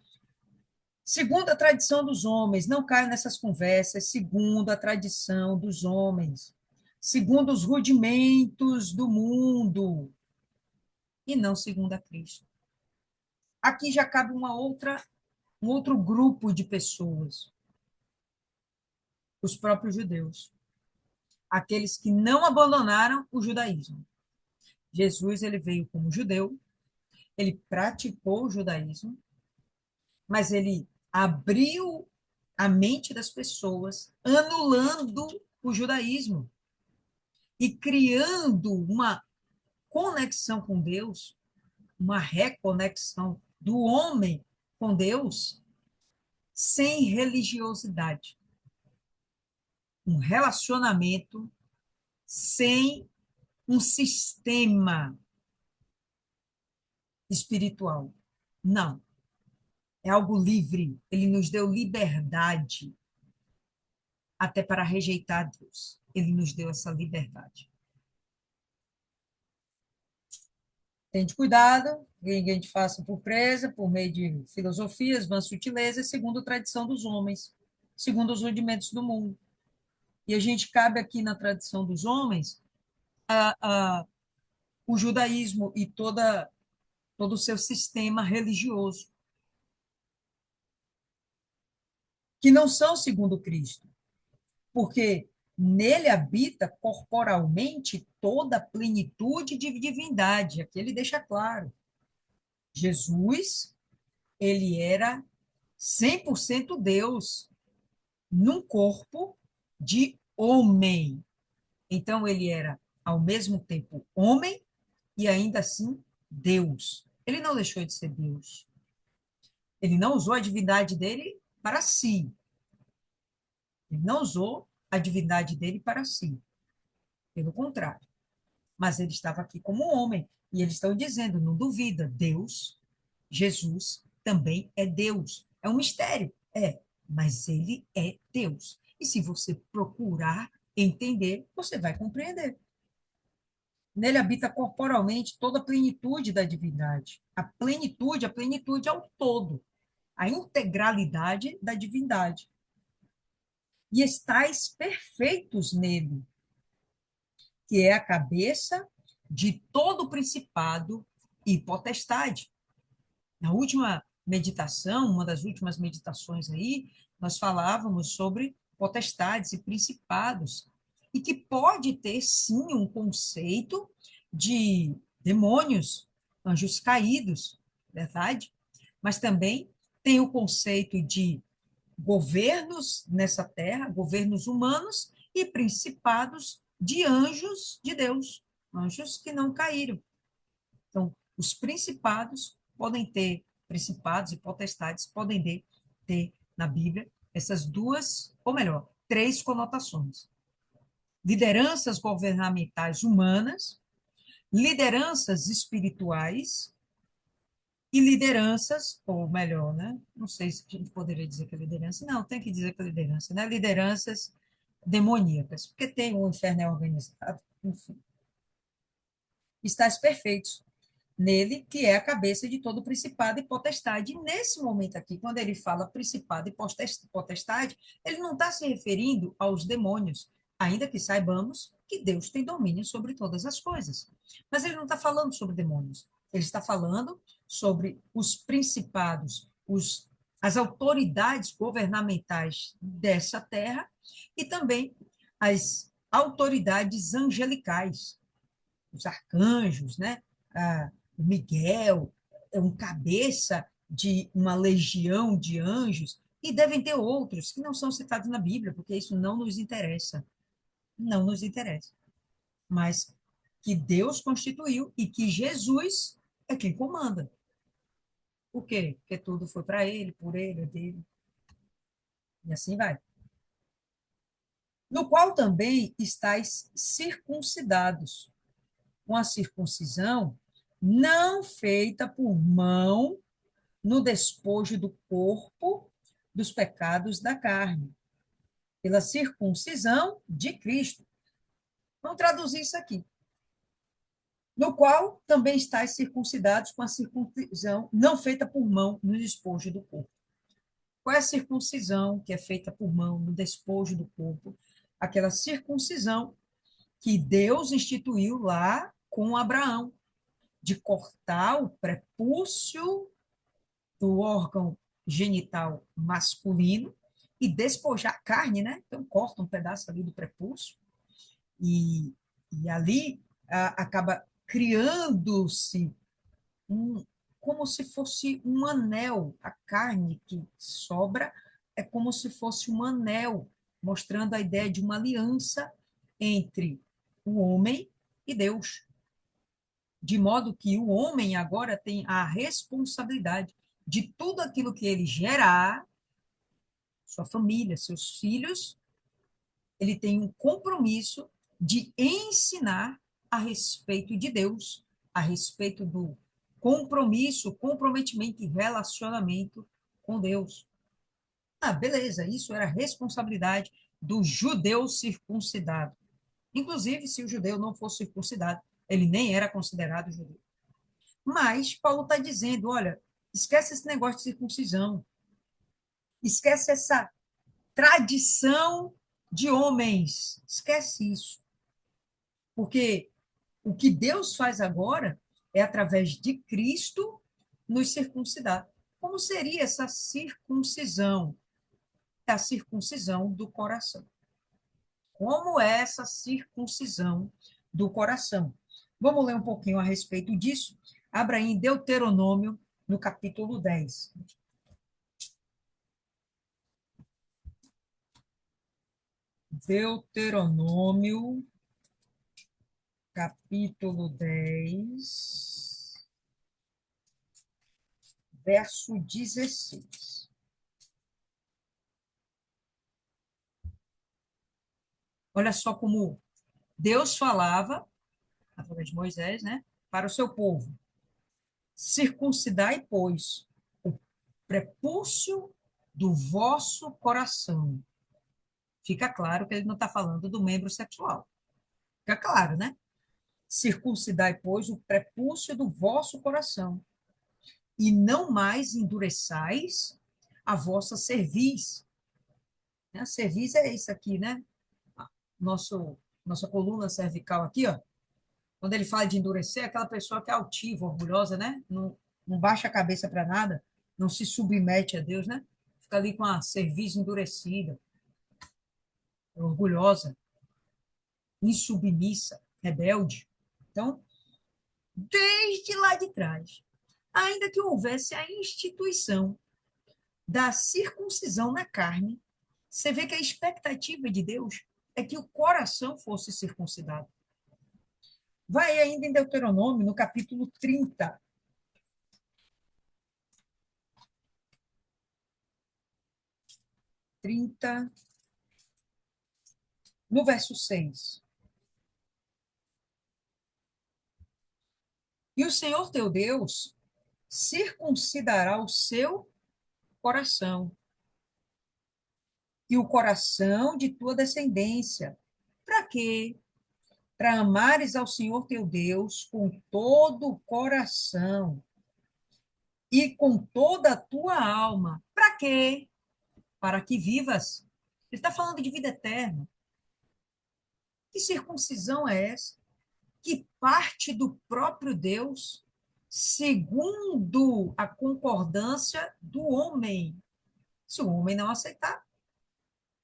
Segundo a tradição dos homens, não caio nessas conversas, segundo a tradição dos homens, segundo os rudimentos do mundo, e não segundo a Cristo. Aqui já cabe um outro grupo de pessoas, os próprios judeus, aqueles que não abandonaram o judaísmo. Jesus ele veio como judeu, ele praticou o judaísmo, mas ele abriu a mente das pessoas, anulando o judaísmo e criando uma conexão com Deus, uma reconexão do homem com Deus, sem religiosidade. Um relacionamento sem um sistema espiritual. Não. É algo livre. Ele nos deu liberdade até para rejeitar Deus. Ele nos deu essa liberdade. Tente cuidado, ninguém te faça por presa, por meio de filosofias, vãs sutilezas, segundo a tradição dos homens, segundo os rudimentos do mundo. E a gente cabe aqui na tradição dos homens o judaísmo e todo o seu sistema religioso, que não são segundo Cristo, porque nele habita corporalmente toda a plenitude de divindade. Aqui ele deixa claro. Jesus, ele era 100% Deus, num corpo de homem. Então, ele era, ao mesmo tempo, homem e ainda assim Deus. Ele não deixou de ser Deus. Ele não usou a divindade dele para si. Ele não usou a divindade dele para si. Pelo contrário. Mas ele estava aqui como homem. E eles estão dizendo, não duvida, Deus, Jesus, também é Deus. É um mistério, mas ele é Deus. E se você procurar entender, você vai compreender. Nele habita corporalmente toda a plenitude da divindade. A plenitude é o todo, a integralidade da divindade. E estáis perfeitos nele, que é a cabeça de todo principado e potestade. Na última meditação, uma das últimas meditações aí, nós falávamos sobre potestades e principados, e que pode ter, sim, um conceito de demônios, anjos caídos, verdade? Mas também tem o conceito de governos nessa terra, governos humanos e principados de anjos de Deus, anjos que não caíram. Então, os principados e potestades podem ter na Bíblia essas duas, ou melhor, três conotações: lideranças governamentais humanas, lideranças espirituais e lideranças, ou melhor, né? Não sei se a gente poderia dizer que é liderança, não, tem que dizer que é liderança, né? Lideranças demoníacas, porque tem o inferno é organizado, enfim. Estáis perfeitos nele, que é a cabeça de todo principado e potestade. E nesse momento aqui, quando ele fala principado e potestade, ele não está se referindo aos demônios, ainda que saibamos que Deus tem domínio sobre todas as coisas. Mas ele não está falando sobre demônios, ele está falando sobre os principados, as autoridades governamentais dessa terra e também as autoridades angelicais, os arcanjos, né? O Miguel é um cabeça de uma legião de anjos, e devem ter outros que não são citados na Bíblia, porque isso não nos interessa. Não nos interessa. Mas que Deus constituiu e que Jesus é quem comanda. Por quê? Porque tudo foi para ele, por ele, é dele. E assim vai. No qual também estáis circuncidados, com a circuncisão não feita por mão no despojo do corpo dos pecados da carne, pela circuncisão de Cristo. Vamos traduzir isso aqui. No qual também estáis circuncidados com a circuncisão não feita por mão no despojo do corpo. Qual é a circuncisão que é feita por mão no despojo do corpo? Aquela circuncisão que Deus instituiu lá com Abraão, de cortar o prepúcio do órgão genital masculino e despojar a carne, né? Então, corta um pedaço ali do prepúcio e, e ali acaba criando-se um, como se fosse um anel. A carne que sobra é como se fosse um anel, mostrando a ideia de uma aliança entre o homem e Deus. De modo que o homem agora tem a responsabilidade de tudo aquilo que ele gerar, sua família, seus filhos, ele tem um compromisso de ensinar a respeito de Deus, a respeito do compromisso, comprometimento e relacionamento com Deus. Ah, beleza, isso era responsabilidade do judeu circuncidado. Inclusive, se o judeu não fosse circuncidado, ele nem era considerado judeu. Mas Paulo está dizendo, olha, esquece esse negócio de circuncisão, esquece essa tradição de homens, esquece isso. Porque o que Deus faz agora é através de Cristo nos circuncidar. Como seria essa circuncisão? É a circuncisão do coração. Como é essa circuncisão do coração? Vamos ler um pouquinho a respeito disso. Abra em Deuteronômio, no capítulo 10. Deuteronômio, capítulo 10, verso 16. Olha só como Deus falava, através de Moisés, né, para o seu povo. Circuncidai, pois, o prepúcio do vosso coração. Fica claro que ele não está falando do membro sexual. Fica claro, né? Circuncidai, pois, o prepúcio do vosso coração, e não mais endureçais a vossa cerviz. A cerviz é isso aqui, né? Nossa coluna cervical aqui, ó. Quando ele fala de endurecer, é aquela pessoa que é altiva, orgulhosa, né? Não baixa a cabeça para nada, não se submete a Deus, né? Fica ali com a cerviz endurecida, orgulhosa, insubmissa, rebelde. Então, desde lá de trás, ainda que houvesse a instituição da circuncisão na carne, você vê que a expectativa de Deus é que o coração fosse circuncidado. Vai ainda em Deuteronômio, no capítulo 30. 30, no verso 6. E o Senhor teu Deus circuncidará o seu coração e o coração de tua descendência. Para quê? Para amares ao Senhor teu Deus com todo o coração e com toda a tua alma. Para quê? Para que vivas. Ele está falando de vida eterna. Que circuncisão é essa? Que parte do próprio Deus, segundo a concordância do homem. Se o homem não aceitar,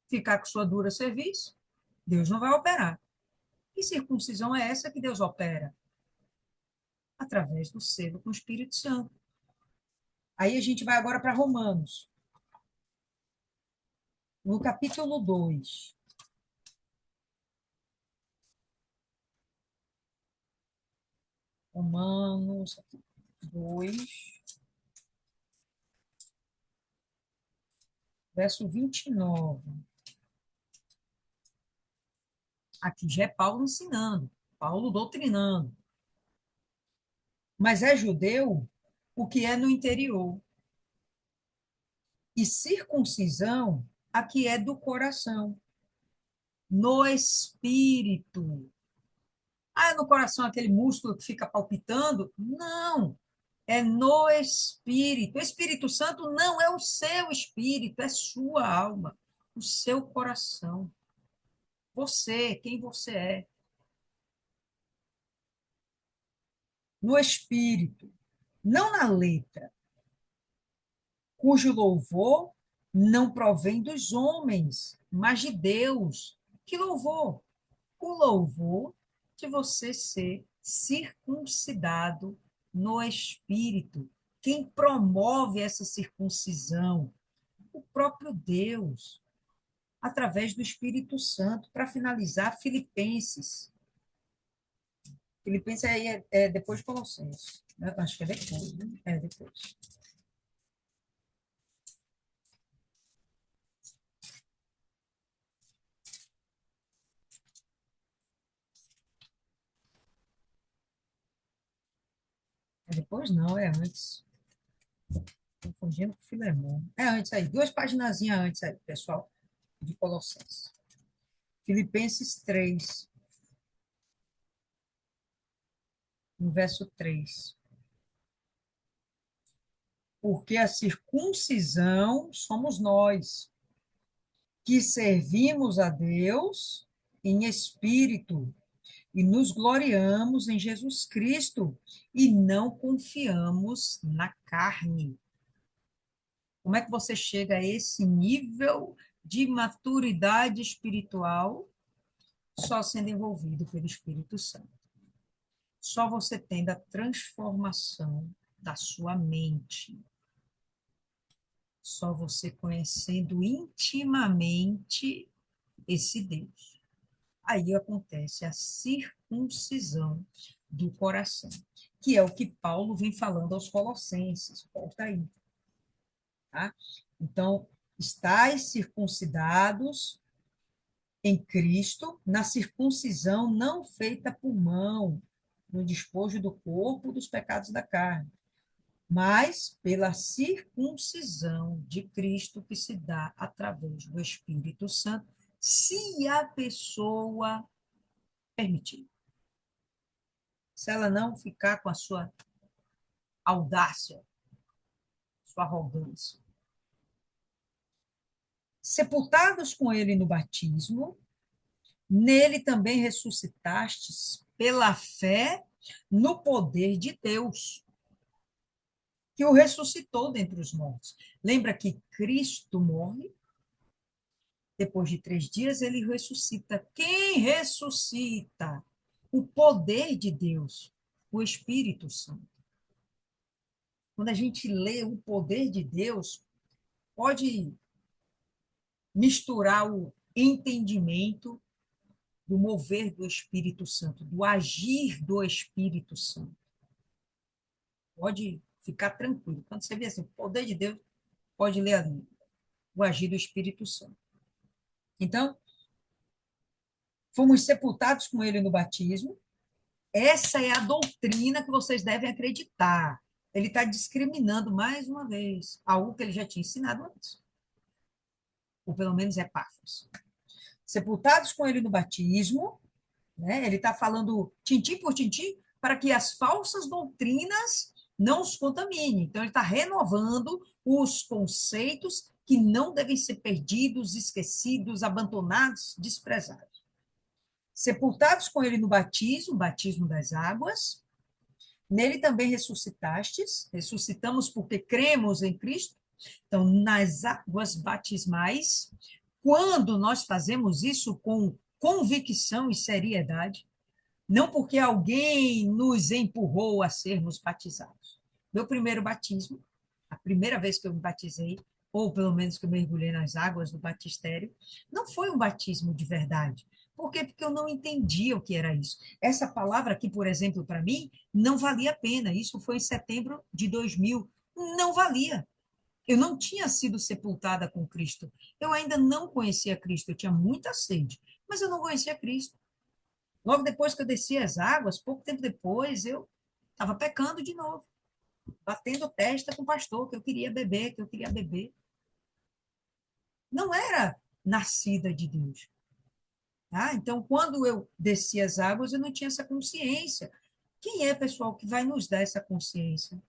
ficar com sua dura serviço, Deus não vai operar. Que circuncisão é essa que Deus opera? Através do selo com o Espírito Santo. Aí a gente vai agora para Romanos, no capítulo 2. Romanos 2, verso 29. Aqui já é Paulo ensinando, Paulo doutrinando. Mas é judeu o que é no interior, e circuncisão a que é do coração, no espírito. Ah, é no coração aquele músculo que fica palpitando? Não, é no espírito. O Espírito Santo não é o seu espírito, é sua alma, o seu coração. Você, quem você é. No espírito, não na letra, cujo louvor não provém dos homens, mas de Deus. Que louvor? O louvor de você ser circuncidado no espírito. Quem promove essa circuncisão? O próprio Deus, através do Espírito Santo. Para finalizar, Filipenses. Filipenses é depois de Colossenses. Acho que é depois, né? É depois. É depois não, é antes. Confundindo com Filemão. É antes aí, duas paginazinhas antes aí, pessoal, de Colossenses. Filipenses 3, no verso 3. Porque a circuncisão somos nós, que servimos a Deus em espírito e nos gloriamos em Jesus Cristo e não confiamos na carne. Como é que você chega a esse nível de maturidade espiritual? Só sendo envolvido pelo Espírito Santo. Só você tendo a transformação da sua mente. Só você conhecendo intimamente esse Deus. Aí acontece a circuncisão do coração, que é o que Paulo vem falando aos Colossenses. Volta aí. Tá? Então, estáis circuncidados em Cristo, na circuncisão não feita por mão, no despojo do corpo dos pecados da carne, mas pela circuncisão de Cristo que se dá através do Espírito Santo, se a pessoa permitir. Se ela não ficar com a sua audácia, sua arrogância. Sepultados com ele no batismo, nele também ressuscitastes pela fé no poder de Deus, que o ressuscitou dentre os mortos. Lembra que Cristo morre, depois de 3 dias ele ressuscita. Quem ressuscita? O poder de Deus. o Espírito Santo. Quando a gente lê o poder de Deus, pode misturar o entendimento do mover do Espírito Santo, do agir do Espírito Santo. Pode ficar tranquilo. Quando você vê assim, o poder de Deus, pode ler ali, o agir do Espírito Santo. Então, fomos sepultados com ele no batismo. Essa é a doutrina que vocês devem acreditar. Ele está discriminando mais uma vez algo que ele já tinha ensinado antes. Ou pelo menos Epáfras. Sepultados com ele no batismo, né? Ele está falando tintim por tintim para que as falsas doutrinas não os contaminem. Então, ele está renovando os conceitos que não devem ser perdidos, esquecidos, abandonados, desprezados. Sepultados com ele no batismo, batismo das águas, nele também ressuscitastes, ressuscitamos porque cremos em Cristo. Então, nas águas batismais, quando nós fazemos isso com convicção e seriedade, não porque alguém nos empurrou a sermos batizados. Meu primeiro batismo, a primeira vez que eu me batizei, ou pelo menos que eu mergulhei nas águas do batistério, não foi um batismo de verdade. Por quê? Porque eu não entendia o que era isso. Essa palavra aqui, por exemplo, para mim, não valia a pena. Isso foi em setembro de 2000. Não valia. Eu não tinha sido sepultada com Cristo. Eu ainda não conhecia Cristo. Eu tinha muita sede, mas eu não conhecia Cristo. Logo depois que eu desci as águas, pouco tempo depois, eu estava pecando de novo, batendo testa com o pastor, que eu queria beber, que eu queria beber. Não era nascida de Deus. Tá? Então, quando eu desci as águas, eu não tinha essa consciência. Quem é, pessoal, que vai nos dar essa consciência?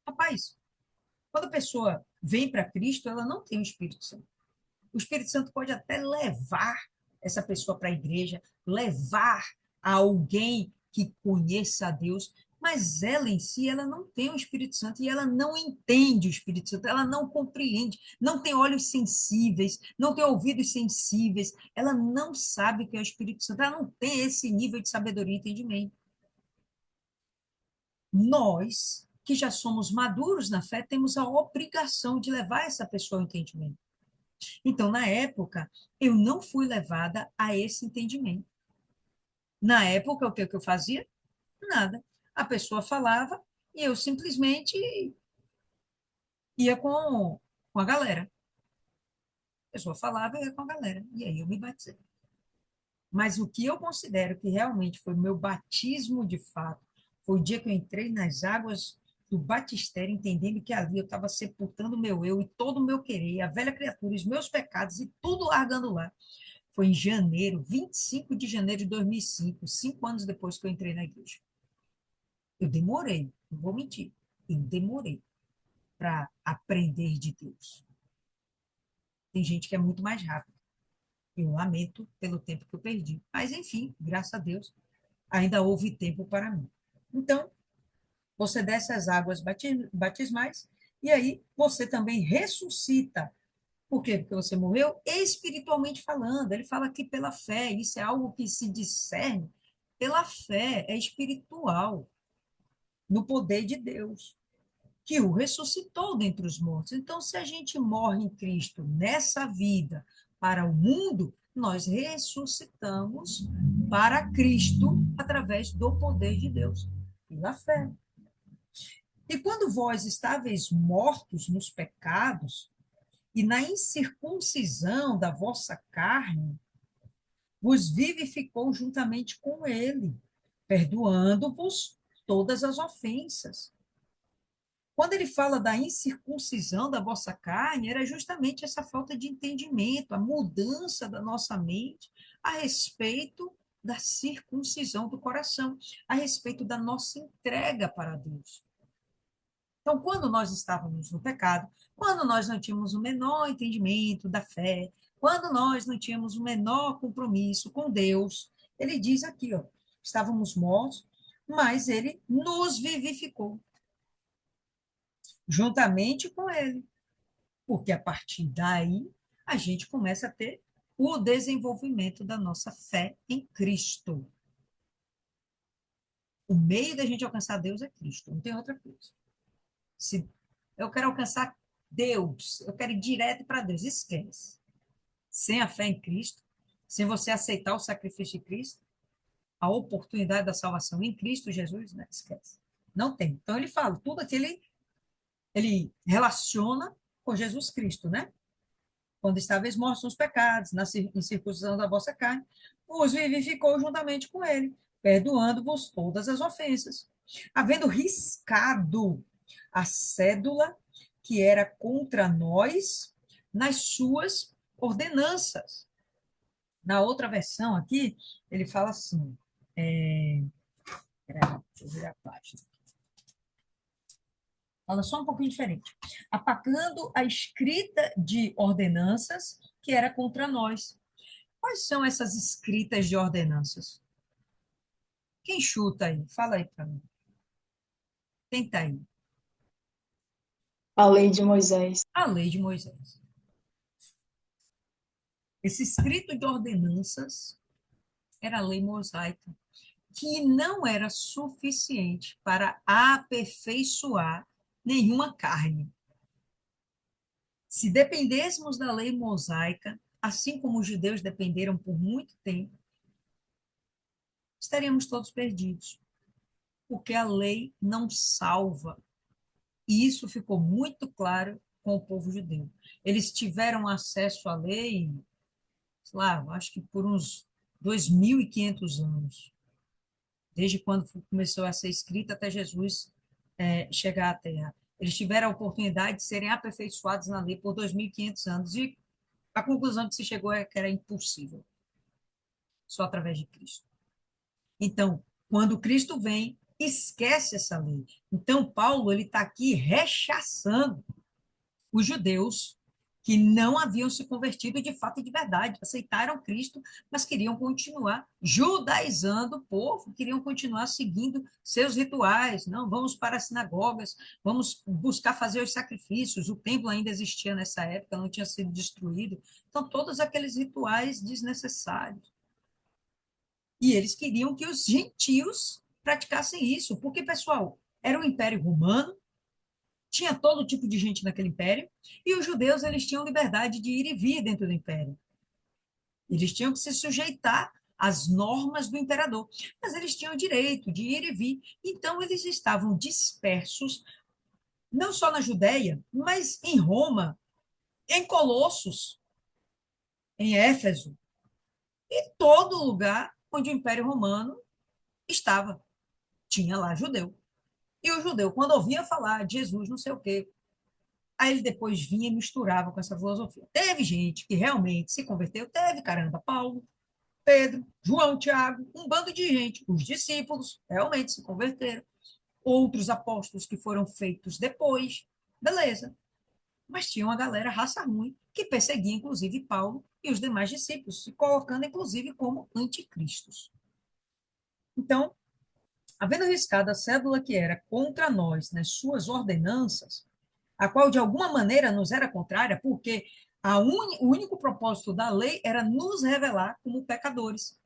Rapaz, quando a pessoa vem para Cristo, ela não tem o Espírito Santo. O Espírito Santo pode até levar essa pessoa para a igreja, levar a alguém que conheça a Deus, mas ela em si, ela não tem o Espírito Santo e ela não entende o Espírito Santo, ela não compreende, não tem olhos sensíveis, não tem ouvidos sensíveis, ela não sabe o que é o Espírito Santo, ela não tem esse nível de sabedoria e entendimento. Nós, que já somos maduros na fé, temos a obrigação de levar essa pessoa ao entendimento. Então, na época, eu não fui levada a esse entendimento. Na época, o que eu fazia? Nada. A pessoa falava e eu simplesmente ia com a galera. A pessoa falava e ia com a galera. E aí eu me batizei. Mas o que eu considero que realmente foi o meu batismo de fato, foi o dia que eu entrei nas águas do batistério, entendendo que ali eu estava sepultando o meu eu e todo o meu querer, a velha criatura, os meus pecados e tudo largando lá. Foi em janeiro, 25 de janeiro de 2005, 5 anos depois que eu entrei na igreja. Eu demorei, não vou mentir, eu demorei para aprender de Deus. Tem gente que é muito mais rápido. Eu lamento pelo tempo que eu perdi. Mas, enfim, graças a Deus, ainda houve tempo para mim. Então, você desce as águas batismais e aí você também ressuscita. Por quê? Porque você morreu espiritualmente falando. Ele fala aqui pela fé. Isso é algo que se discerne pela fé, é espiritual, no poder de Deus, que o ressuscitou dentre os mortos. Então, se a gente morre em Cristo nessa vida para o mundo, nós ressuscitamos para Cristo através do poder de Deus, pela fé. E quando vós estáveis mortos nos pecados e na incircuncisão da vossa carne, vos vivificou juntamente com ele, perdoando-vos todas as ofensas. Quando ele fala da incircuncisão da vossa carne, era justamente essa falta de entendimento, a mudança da nossa mente a respeito da circuncisão do coração, a respeito da nossa entrega para Deus. Então, quando nós estávamos no pecado, quando nós não tínhamos o menor entendimento da fé, quando nós não tínhamos o menor compromisso com Deus, ele diz aqui, ó, estávamos mortos, mas ele nos vivificou juntamente com ele, porque a partir daí a gente começa a ter o desenvolvimento da nossa fé em Cristo. O meio da gente alcançar Deus é Cristo, não tem outra coisa. Se eu quero alcançar Deus, eu quero ir direto para Deus, esquece. Sem a fé em Cristo, sem você aceitar o sacrifício de Cristo, a oportunidade da salvação em Cristo Jesus, né? Esquece. Não tem. Então ele fala, tudo aquilo ele relaciona com Jesus Cristo, né? Quando estáveis mortos nos pecados, na incircuncisão da vossa carne, vos vivificou juntamente com ele, perdoando-vos todas as ofensas, havendo riscado a cédula que era contra nós nas suas ordenanças. Na outra versão aqui, ele fala assim, deixa eu ver a página. Fala só um pouquinho diferente. Apagando a escrita de ordenanças que era contra nós. Quais são essas escritas de ordenanças? Quem chuta aí? Fala aí para mim. Quem está aí? A lei de Moisés. A lei de Moisés. Esse escrito de ordenanças era a lei mosaica, que não era suficiente para aperfeiçoar nenhuma carne. Se dependêssemos da lei mosaica, assim como os judeus dependeram por muito tempo, estaríamos todos perdidos, porque a lei não salva. E isso ficou muito claro com o povo judeu. Eles tiveram acesso à lei, sei lá, acho que por uns 2.500 anos, desde quando começou a ser escrita até Jesus chegar à Terra. Eles tiveram a oportunidade de serem aperfeiçoados na lei por 2.500 anos, e a conclusão que se chegou é que era impossível, só através de Cristo. Então, quando Cristo vem, esquece essa lei. Então, Paulo ele está aqui rechaçando os judeus que não haviam se convertido de fato e de verdade, aceitaram Cristo, mas queriam continuar judaizando o povo, queriam continuar seguindo seus rituais. Não, vamos para as sinagogas, vamos buscar fazer os sacrifícios. O templo ainda existia nessa época, não tinha sido destruído. Então, todos aqueles rituais desnecessários. E eles queriam que os gentios praticassem isso, porque, pessoal, era o Império Romano, tinha todo tipo de gente naquele império, e os judeus eles tinham liberdade de ir e vir dentro do império. Eles tinham que se sujeitar às normas do imperador, mas eles tinham o direito de ir e vir. Então, eles estavam dispersos, não só na Judéia, mas em Roma, em Colossos, em Éfeso, e todo lugar onde o Império Romano estava. Tinha lá judeu. E o judeu, quando ouvia falar de Jesus, não sei o quê, aí ele depois vinha e misturava com essa filosofia. Teve gente que realmente se converteu, teve, caramba, Paulo, Pedro, João, Tiago, um bando de gente. Os discípulos realmente se converteram. Outros apóstolos que foram feitos depois, beleza. Mas tinha uma galera raça ruim que perseguia, inclusive, Paulo e os demais discípulos, se colocando, inclusive, como anticristos. Então, havendo arriscado a cédula que era contra nós nas suas ordenanças, a qual de alguma maneira nos era contrária, porque o único propósito da lei era nos revelar como pecadores.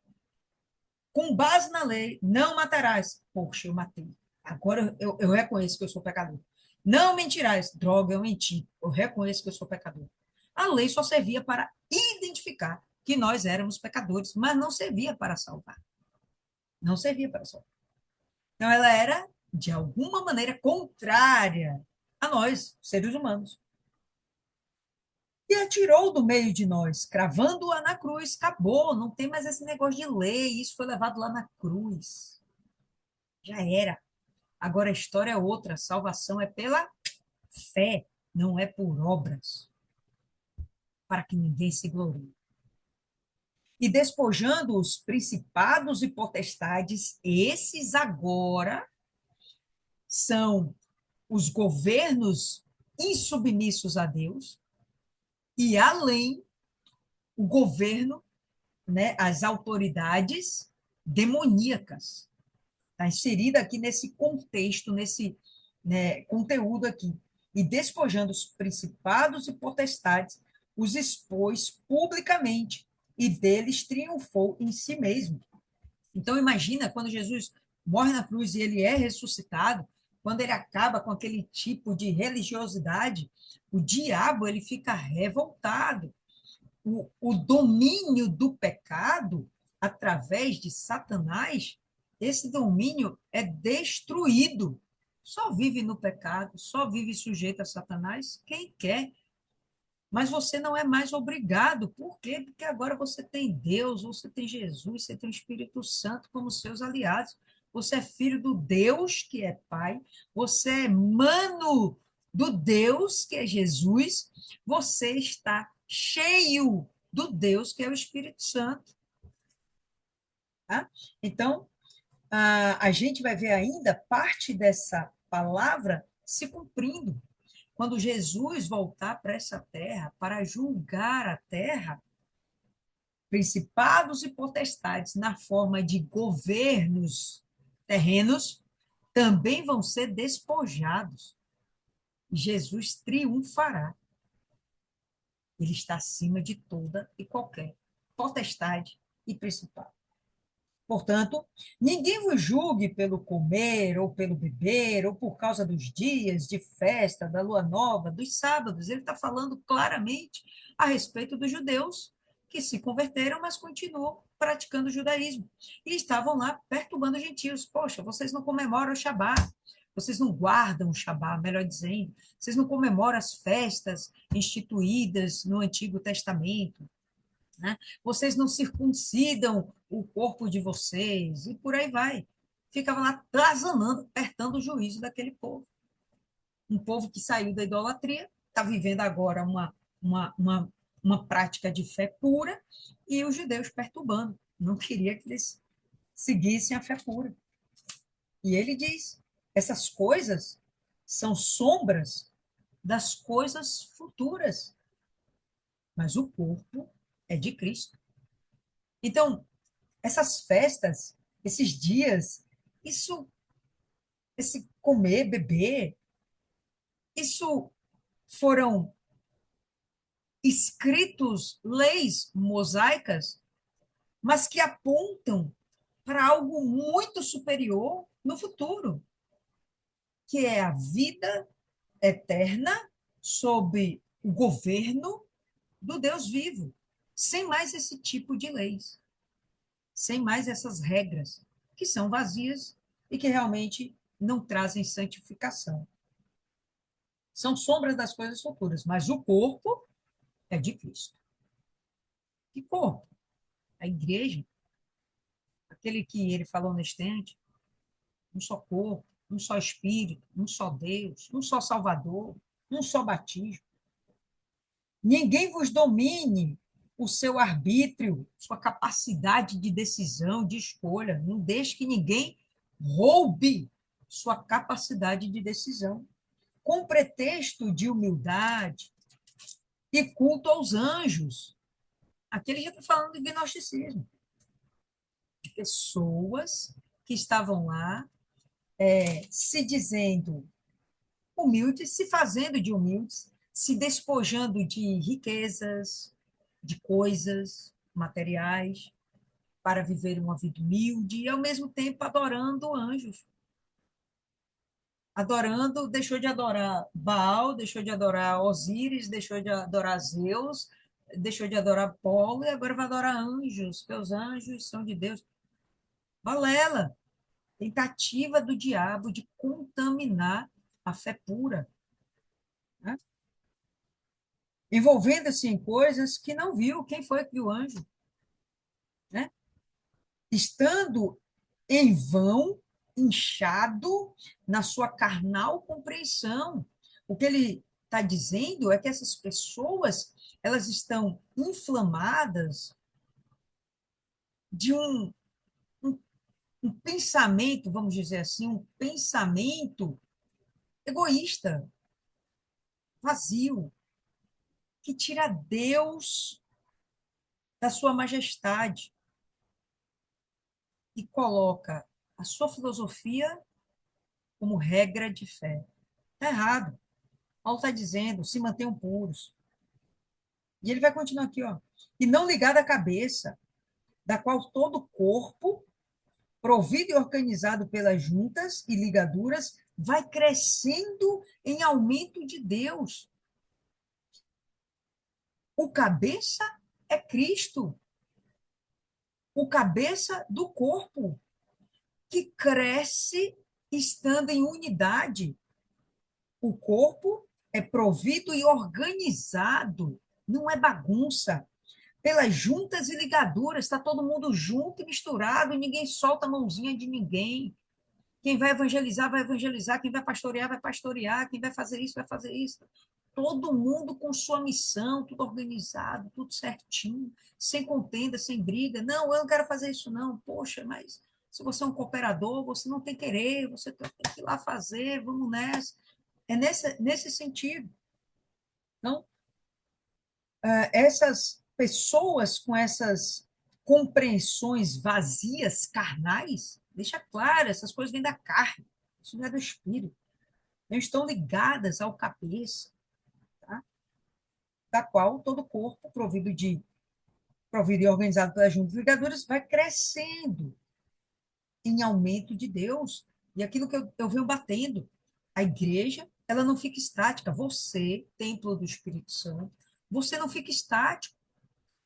Com base na lei, não matarás. Poxa, eu matei. Agora eu reconheço que eu sou pecador. Não mentirás. Droga, eu menti. Eu reconheço que eu sou pecador. A lei só servia para identificar que nós éramos pecadores, mas não servia para salvar. Não servia para salvar. Então, ela era, de alguma maneira, contrária a nós, seres humanos. E a tirou do meio de nós, cravando-a na cruz. Acabou, não tem mais esse negócio de lei, isso foi levado lá na cruz. Já era. Agora a história é outra, a salvação é pela fé, não é por obras, para que ninguém se glorie. E despojando os principados e potestades, esses agora são os governos insubmissos a Deus, e além o governo, né, as autoridades demoníacas. Está inserida aqui nesse contexto, nesse, né, conteúdo aqui. E despojando os principados e potestades, os expôs publicamente e deles triunfou em si mesmo. Então, imagina quando Jesus morre na cruz e ele é ressuscitado, quando ele acaba com aquele tipo de religiosidade, o diabo ele fica revoltado. O domínio do pecado, através de Satanás, esse domínio é destruído. Só vive no pecado, só vive sujeito a Satanás quem quer. Mas você não é mais obrigado. Por quê? Porque agora você tem Deus, você tem Jesus, você tem o Espírito Santo como seus aliados. Você é filho do Deus que é Pai, você é mano do Deus que é Jesus, você está cheio do Deus que é o Espírito Santo. Tá? Então, a gente vai ver ainda parte dessa palavra se cumprindo. Quando Jesus voltar para essa terra, para julgar a terra, principados e potestades, na forma de governos terrenos, também vão ser despojados. Jesus triunfará. Ele está acima de toda e qualquer potestade e principado. Portanto, ninguém vos julgue pelo comer, ou pelo beber, ou por causa dos dias de festa, da lua nova, dos sábados. Ele está falando claramente a respeito dos judeus que se converteram, mas continuam praticando o judaísmo. E estavam lá perturbando os gentios. Poxa, vocês não comemoram o Shabá, vocês não guardam o Shabá, melhor dizendo, vocês não comemoram as festas instituídas no Antigo Testamento, né? Vocês não circuncidam o corpo de vocês, e por aí vai. Ficava lá atazanando, apertando o juízo daquele povo. Um povo que saiu da idolatria, está vivendo agora uma prática de fé pura, e os judeus perturbando. Não queria que eles seguissem a fé pura. E ele diz: essas coisas são sombras das coisas futuras, mas o corpo é de Cristo. Então, essas festas, esses dias, isso, esse comer, beber, isso foram escritos, leis mosaicas, mas que apontam para algo muito superior no futuro, que é a vida eterna sob o governo do Deus vivo, sem mais esse tipo de leis, sem mais essas regras, que são vazias e que realmente não trazem santificação. São sombras das coisas futuras, mas o corpo é de Cristo. Que corpo? A igreja, aquele que ele falou na estante, um só corpo, um só Espírito, um só Deus, um só Salvador, um só batismo. Ninguém vos domine o seu arbítrio, sua capacidade de decisão, de escolha. Não deixe que ninguém roube sua capacidade de decisão, com pretexto de humildade e culto aos anjos. Aqui ele já está falando de gnosticismo, de pessoas que estavam lá se dizendo humildes, se fazendo de humildes, se despojando de riquezas, de coisas materiais, para viver uma vida humilde e, ao mesmo tempo, adorando anjos. Adorando, deixou de adorar Baal, deixou de adorar Osíris, deixou de adorar Zeus, deixou de adorar Apolo e agora vai adorar anjos, porque os anjos são de Deus. Balela, tentativa do diabo de contaminar a fé pura, né? Envolvendo-se em coisas que não viu. Quem foi que viu o anjo? Né? Estando em vão, inchado na sua carnal compreensão. O que ele está dizendo é que essas pessoas elas estão inflamadas de um, um pensamento, vamos dizer assim, um pensamento egoísta, vazio, que tira Deus da sua majestade e coloca a sua filosofia como regra de fé. Está errado. Paulo está dizendo, se mantenham puros. E ele vai continuar aqui, ó. E não ligada à cabeça, da qual todo o corpo, provido e organizado pelas juntas e ligaduras, vai crescendo em aumento de Deus. O cabeça é Cristo, o cabeça do corpo, que cresce estando em unidade. O corpo é provido e organizado, não é bagunça. Pelas juntas e ligaduras, está todo mundo junto e misturado, ninguém solta a mãozinha de ninguém. Quem vai evangelizar, vai evangelizar. Quem vai pastorear. Quem vai fazer isso, vai fazer isso. Todo mundo com sua missão, tudo organizado, tudo certinho, sem contenda, sem briga. Não, eu não quero fazer isso, não. Poxa, mas se você é um cooperador, você não tem querer, você tem que ir lá fazer, vamos nessa. É nesse sentido. Então, essas pessoas com essas compreensões vazias, carnais, deixa claro, essas coisas vêm da carne, isso não é do espírito. Não estão ligadas ao cabeça, tá? Da qual todo o corpo, provido e organizado pelas juntas ligaduras, vai crescendo em aumento de Deus. E aquilo que eu venho batendo, a igreja, ela não fica estática. Você, templo do Espírito Santo, você não fica estático.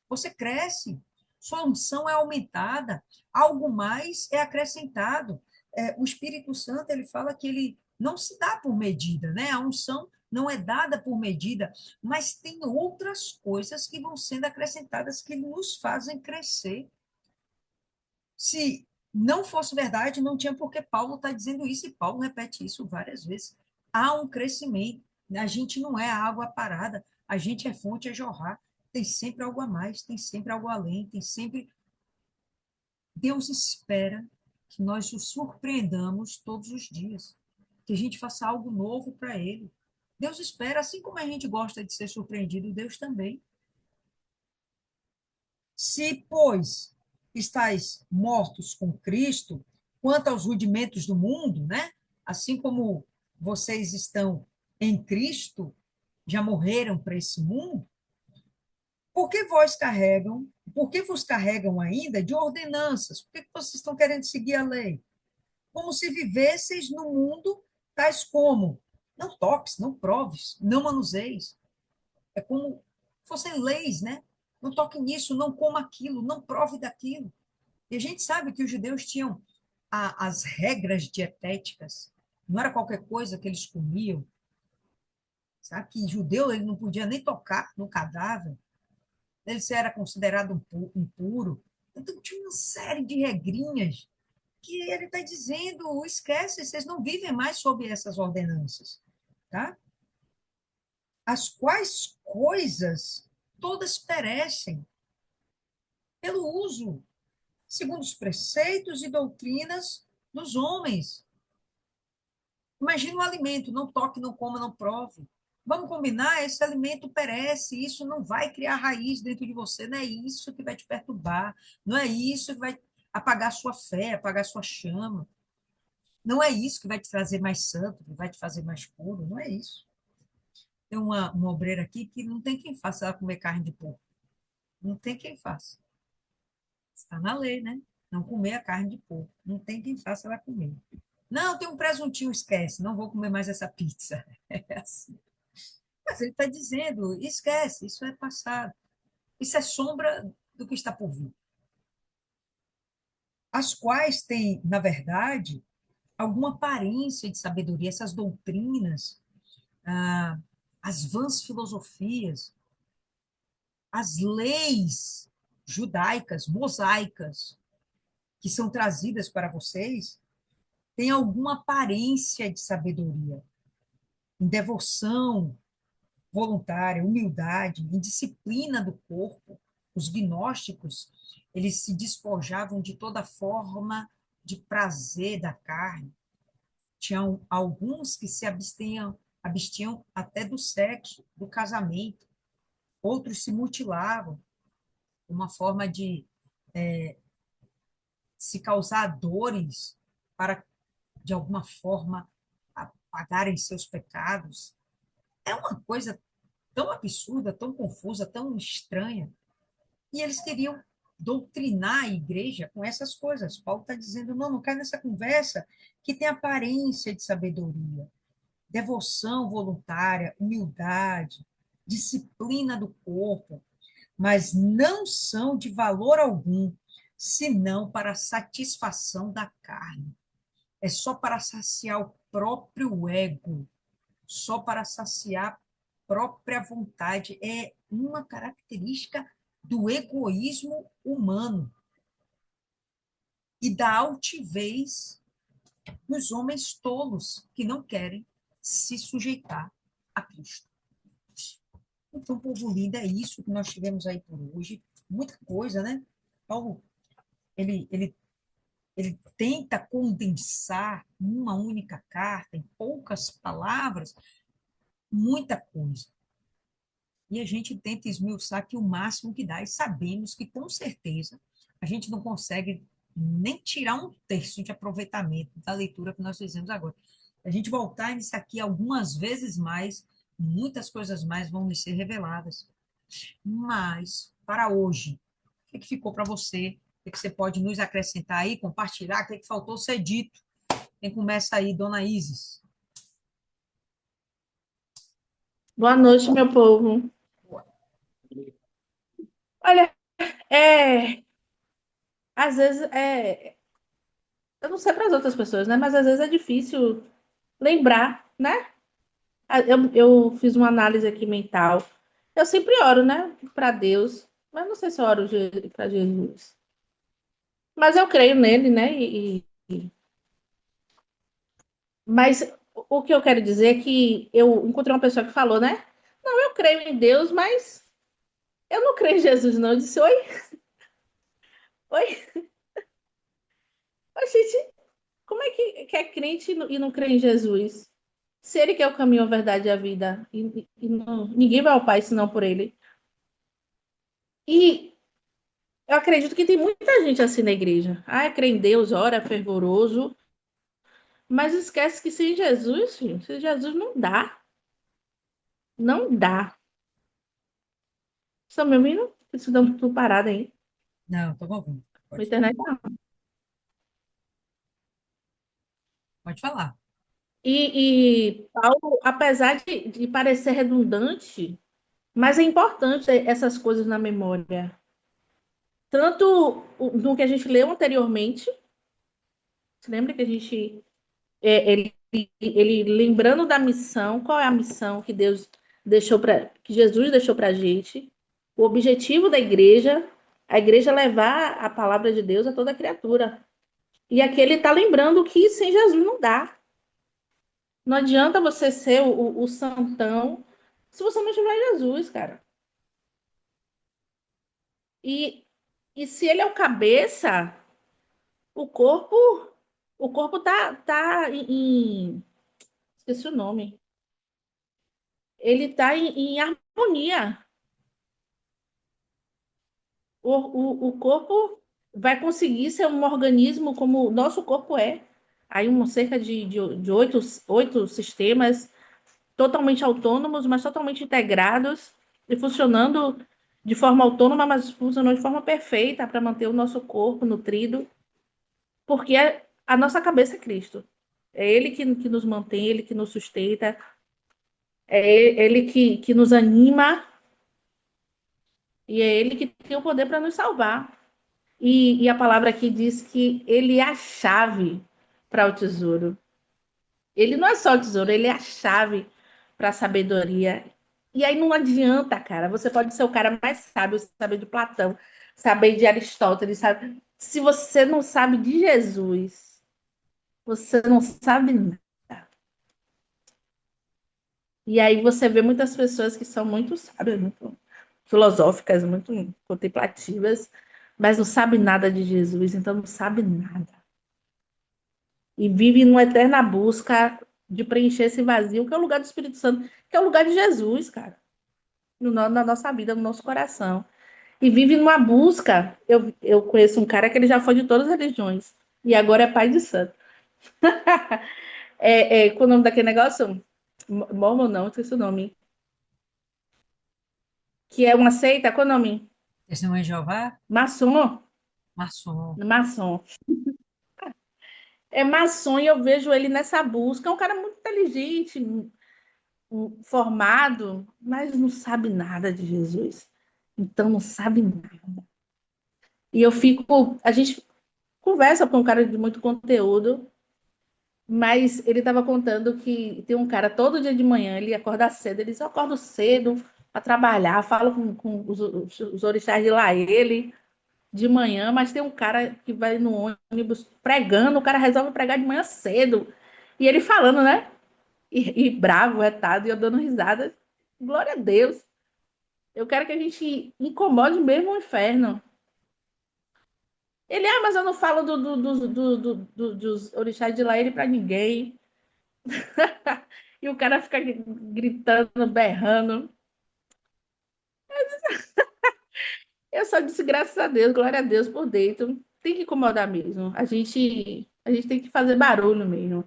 Você cresce, sua unção é aumentada, algo mais é acrescentado. O Espírito Santo, ele fala que ele não se dá por medida, né? A unção não é dada por medida, mas tem outras coisas que vão sendo acrescentadas que nos fazem crescer. Se não fosse verdade, não tinha por que Paulo estar dizendo isso, e Paulo repete isso várias vezes. Há um crescimento, a gente não é água parada, a gente é fonte a jorrar, tem sempre algo a mais, tem sempre algo além, tem sempre. Deus espera que nós o surpreendamos todos os dias, que a gente faça algo novo para Ele. Deus espera, assim como a gente gosta de ser surpreendido, Deus também. Se, pois, estáis mortos com Cristo, quanto aos rudimentos do mundo, né? Assim como vocês estão em Cristo, já morreram para esse mundo, por que vos carregam ainda de ordenanças? Por que vocês estão querendo seguir a lei? Como se vivesseis no mundo, tais como não toques, não proves, não manuseis. É como fossem leis, né? Não toque nisso, não coma aquilo, não prove daquilo. E a gente sabe que os judeus tinham as regras dietéticas, não era qualquer coisa que eles comiam, sabe? Que judeu ele não podia nem tocar no cadáver, ele era considerado impuro. Então tinha uma série de regrinhas que ele está dizendo, esquece, vocês não vivem mais sob essas ordenanças, tá? As quais coisas todas perecem pelo uso, segundo os preceitos e doutrinas dos homens. Imagina um alimento, não toque, não coma, não prove. Vamos combinar, esse alimento perece, isso não vai criar raiz dentro de você, não é isso que vai te perturbar, não é isso que vai apagar sua fé, apagar sua chama, não é isso que vai te trazer mais santo, que vai te fazer mais puro, não é isso. Tem uma obreira aqui que não tem quem faça ela comer carne de porco, não tem quem faça. Está na lei, né? Não comer a carne de porco, não tem quem faça ela comer. Não, tem um presuntinho, esquece, não vou comer mais essa pizza. É assim. Mas ele está dizendo, esquece, isso é passado. Isso é sombra do que está por vir. As quais têm, na verdade, alguma aparência de sabedoria, essas doutrinas, ah, as vãs filosofias, as leis judaicas, mosaicas, que são trazidas para vocês, têm alguma aparência de sabedoria, em devoção voluntária, humildade, em disciplina do corpo. Os gnósticos, eles se despojavam de toda forma de prazer da carne. Tinham alguns que se abstinham até do sexo, do casamento. Outros se mutilavam, uma forma de se causar dores para, de alguma forma, apagarem seus pecados. É uma coisa tão absurda, tão confusa, tão estranha. E eles queriam doutrinar a igreja com essas coisas. Paulo está dizendo, não, não cai nessa conversa que tem aparência de sabedoria, devoção voluntária, humildade, disciplina do corpo, mas não são de valor algum, senão para a satisfação da carne. É só para saciar o próprio ego, só para saciar a própria vontade. É uma característica do egoísmo humano e da altivez dos homens tolos que não querem se sujeitar a Cristo. Então, povo lindo, é isso que nós tivemos aí por hoje. Muita coisa, né? Paulo, ele tenta condensar numa única carta, em poucas palavras, muita coisa. E a gente tenta esmiuçar aqui o máximo que dá, e sabemos que, com certeza, a gente não consegue nem tirar um terço de aproveitamento da leitura que nós fizemos agora. A gente voltar nisso aqui algumas vezes mais, muitas coisas mais vão nos ser reveladas. Mas, para hoje, o que ficou para você? O que você pode nos acrescentar aí, compartilhar? O que faltou ser dito? Quem começa aí, dona Isis? Boa noite, meu povo. Olha, às vezes eu não sei para as outras pessoas, né? Mas às vezes é difícil lembrar, né? Eu fiz uma análise aqui mental. Eu sempre oro, né? Para Deus, mas não sei se eu oro para Jesus. Mas eu creio nele, né? Mas o que eu quero dizer é que eu encontrei uma pessoa que falou, né? Não, eu creio em Deus, mas eu não creio em Jesus, não. Eu disse, oi, oi, gente, como é que é crente e não crê em Jesus? Se ele que é o caminho, a verdade e a vida, ninguém vai ao Pai senão por ele. E eu acredito que tem muita gente assim na igreja. Ah, crê em Deus, ora, é fervoroso, mas esquece que sem Jesus, filho, sem Jesus não dá. Não dá. Estão me ouvindo? Preciso dar uma parada aí. Não, estou ouvindo. A Pode falar. internet não. Pode falar. E Paulo, apesar de parecer redundante, mas é importante ter essas coisas na memória. Tanto no que a gente leu anteriormente, você lembra que a gente ele lembrando da missão, qual é a missão que Deus deixou para que Jesus deixou para a gente, o objetivo da igreja, a igreja levar a palavra de Deus a toda criatura. E aqui ele está lembrando que sem Jesus não dá. Não adianta você ser o santão se você não tiver Jesus, cara. E, e se ele é o cabeça, o corpo, o corpo tá esqueci o nome. Ele tá em harmonia. O corpo vai conseguir ser um organismo como o nosso corpo é. Aí cerca de oito sistemas totalmente autônomos, mas totalmente integrados e funcionando de forma autônoma, mas funcionando de forma perfeita para manter o nosso corpo nutrido, porque a nossa cabeça é Cristo. É Ele que nos mantém, Ele que nos sustenta, é Ele que nos anima e é Ele que tem o poder para nos salvar. E a palavra aqui diz que Ele é a chave para o tesouro. Ele não é só o tesouro, Ele é a chave para a sabedoria. E aí não adianta, cara. Você pode ser o cara mais sábio, saber de Platão, saber de Aristóteles, sabe? Se você não sabe de Jesus, você não sabe nada. E aí você vê muitas pessoas que são muito sábias, muito filosóficas, muito contemplativas, mas não sabem nada de Jesus, então não sabe nada. E vive numa eterna busca de preencher esse vazio, que é o lugar do Espírito Santo, que é o lugar de Jesus, cara, na nossa vida, no nosso coração. E vive numa busca. Eu conheço um cara que ele já foi de todas as religiões, e agora é pai de santo. Qual é o nome daquele negócio? Mormon, não, esqueci o nome. Que é uma seita, qual é o nome? Testemunha de Jeová? Maçom, Maçom. maçom. É maçom e eu vejo ele nessa busca. É um cara muito inteligente, formado, mas não sabe nada de Jesus. Então não sabe nada. E eu fico, a gente conversa com um cara de muito conteúdo, mas ele estava contando que tem um cara todo dia de manhã, ele acorda cedo, ele diz, eu acordo cedo para trabalhar, falo com os orixás de lá, ele de manhã, mas tem um cara que vai no ônibus pregando, o cara resolve pregar de manhã cedo. E ele falando, né? E bravo, retado, e eu dando risada. Glória a Deus. Eu quero que a gente incomode mesmo o inferno. Ele, mas eu não falo dos orixás de lá ele para ninguém. E o cara fica gritando, berrando. Eu só disse graças a Deus, glória a Deus por dentro. Tem que incomodar mesmo. A gente tem que fazer barulho mesmo.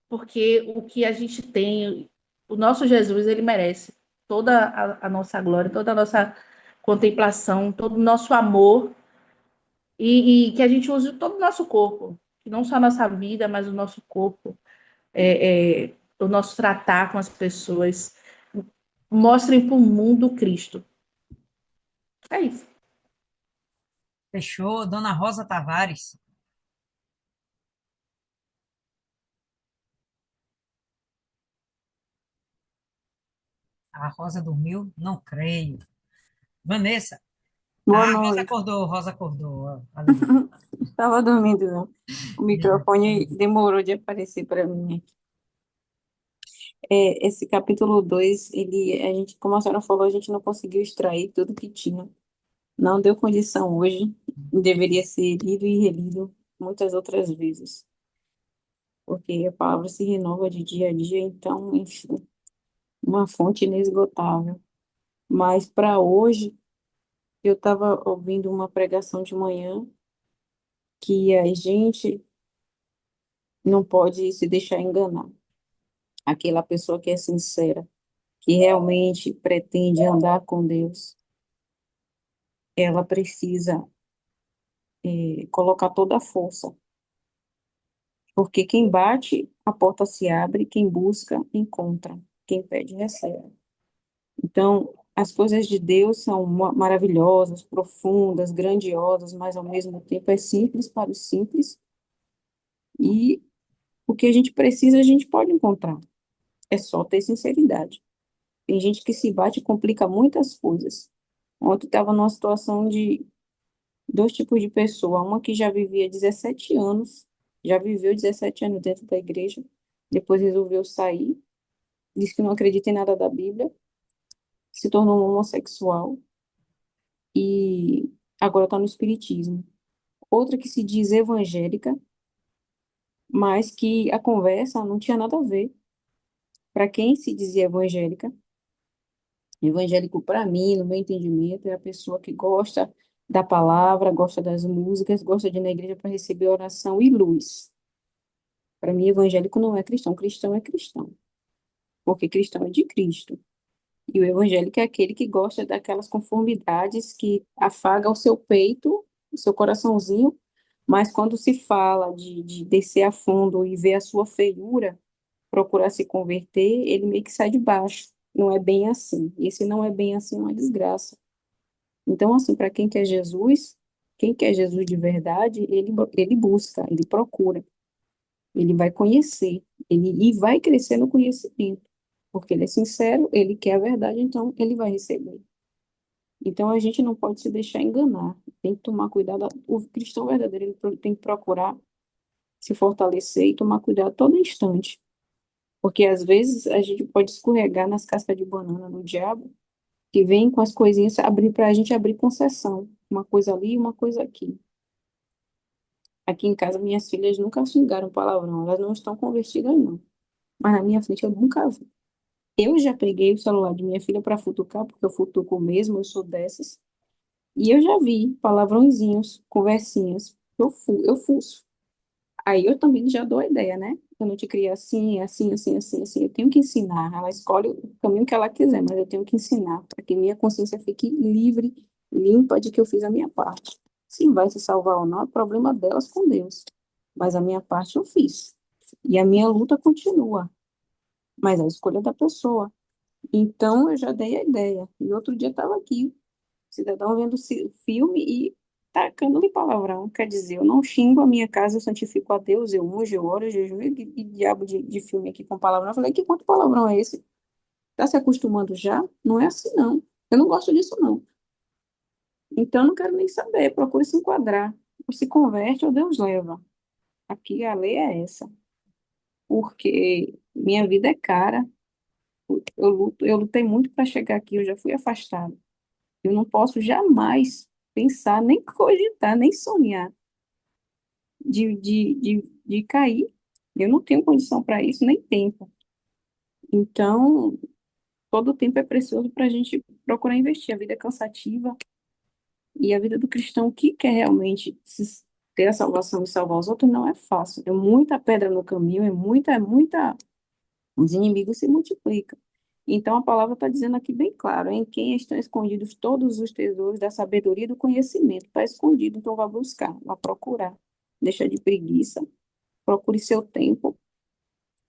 Porque o que a gente tem, o nosso Jesus, ele merece toda a nossa glória, toda a nossa contemplação, todo o nosso amor e que a gente use todo o nosso corpo, que não só a nossa vida, mas o nosso corpo, o nosso tratar com as pessoas, mostrem para o mundo Cristo. É isso. Fechou. Dona Rosa Tavares. A Rosa dormiu? Não creio. Vanessa. Boa Ah, Rosa noite. acordou, Rosa acordou. Ó, ali. Estava dormindo, não. O microfone demorou de aparecer para mim. Esse capítulo 2 a gente, como a senhora falou, a gente não conseguiu extrair tudo que tinha. Não deu condição hoje. Deveria ser lido e relido muitas outras vezes, porque a palavra se renova de dia a dia, então, enfim, uma fonte inesgotável. Mas para hoje, eu estava ouvindo uma pregação de manhã que a gente não pode se deixar enganar. Aquela pessoa que é sincera, que realmente pretende andar com Deus, ela precisa colocar toda a força, porque quem bate, a porta se abre, quem busca, encontra, quem pede, recebe. Então, as coisas de Deus são maravilhosas, profundas, grandiosas, mas ao mesmo tempo é simples para os simples, e o que a gente precisa, a gente pode encontrar. É só ter sinceridade. Tem gente que se bate e complica muitas coisas. Ontem estava numa situação de dois tipos de pessoa, uma que já vivia 17 anos, já viveu 17 anos dentro da igreja, depois resolveu sair, disse que não acredita em nada da Bíblia, se tornou um homossexual e agora está no espiritismo. Outra que se diz evangélica, mas que a conversa não tinha nada a ver. Para quem se dizia evangélica, evangélico para mim, no meu entendimento, é a pessoa que gosta da palavra, gosta das músicas, gosta de ir na igreja para receber oração e luz. Para mim, evangélico não é cristão, cristão é cristão, porque cristão é de Cristo. E o evangélico é aquele que gosta daquelas conformidades que afaga o seu peito, o seu coraçãozinho, mas quando se fala de descer a fundo e ver a sua feiura, procurar se converter, ele meio que sai de baixo. Não é bem assim. E se não é bem assim, é uma desgraça. Então, assim, para quem quer Jesus de verdade, ele busca, ele procura. Ele vai conhecer, e vai crescer no conhecimento, porque ele é sincero, ele quer a verdade, então ele vai receber. Então a gente não pode se deixar enganar, tem que tomar cuidado. O cristão verdadeiro ele tem que procurar se fortalecer e tomar cuidado todo instante, porque às vezes a gente pode escorregar nas cascas de banana do diabo, que vem com as coisinhas abrir para a gente abrir concessão, uma coisa ali e uma coisa aqui. Aqui em casa, minhas filhas nunca xingaram palavrão, elas não estão convertidas, não. Mas na minha frente eu nunca vi. Eu já peguei o celular de minha filha para futucar, porque eu futuco mesmo, eu sou dessas. E eu já vi palavrõezinhos, conversinhas. Eu fuço. Aí eu também já dou a ideia, né? Eu não te criei assim, assim, assim, assim, assim. Eu tenho que ensinar. Ela escolhe o caminho que ela quiser, mas eu tenho que ensinar para que minha consciência fique livre limpa de que eu fiz a minha parte. Se vai se salvar ou não, é problema delas com Deus. Mas a minha parte eu fiz. E a minha luta continua. Mas a escolha é da pessoa. Então, eu já dei a ideia. E outro dia estava aqui, cidadão vendo o filme e tacando-lhe palavrão. Quer dizer, eu não xingo a minha casa, eu santifico a Deus, eu unjo, eu oro, eu jejuo e diabo de filme aqui com palavrão. Eu falei, que quanto palavrão é esse? Tá se acostumando já? Não é assim, não. Eu não gosto disso, não. Então, eu não quero nem saber. Procure se enquadrar. Ou se converte ou Deus leva. Aqui a lei é essa. Porque minha vida é cara. Eu lutei muito para chegar aqui, eu já fui afastada. Eu não posso jamais pensar, nem cogitar, nem sonhar de cair. Eu não tenho condição para isso, nem tempo. Então, todo o tempo é precioso para a gente procurar investir. A vida é cansativa e a vida do cristão que quer realmente ter a salvação e salvar os outros não é fácil. É muita pedra no caminho, é muita. Os inimigos se multiplicam. Então, a palavra está dizendo aqui bem claro, em quem estão escondidos todos os tesouros da sabedoria e do conhecimento. Está escondido, então vá buscar, vá procurar. Deixa de preguiça, procure seu tempo.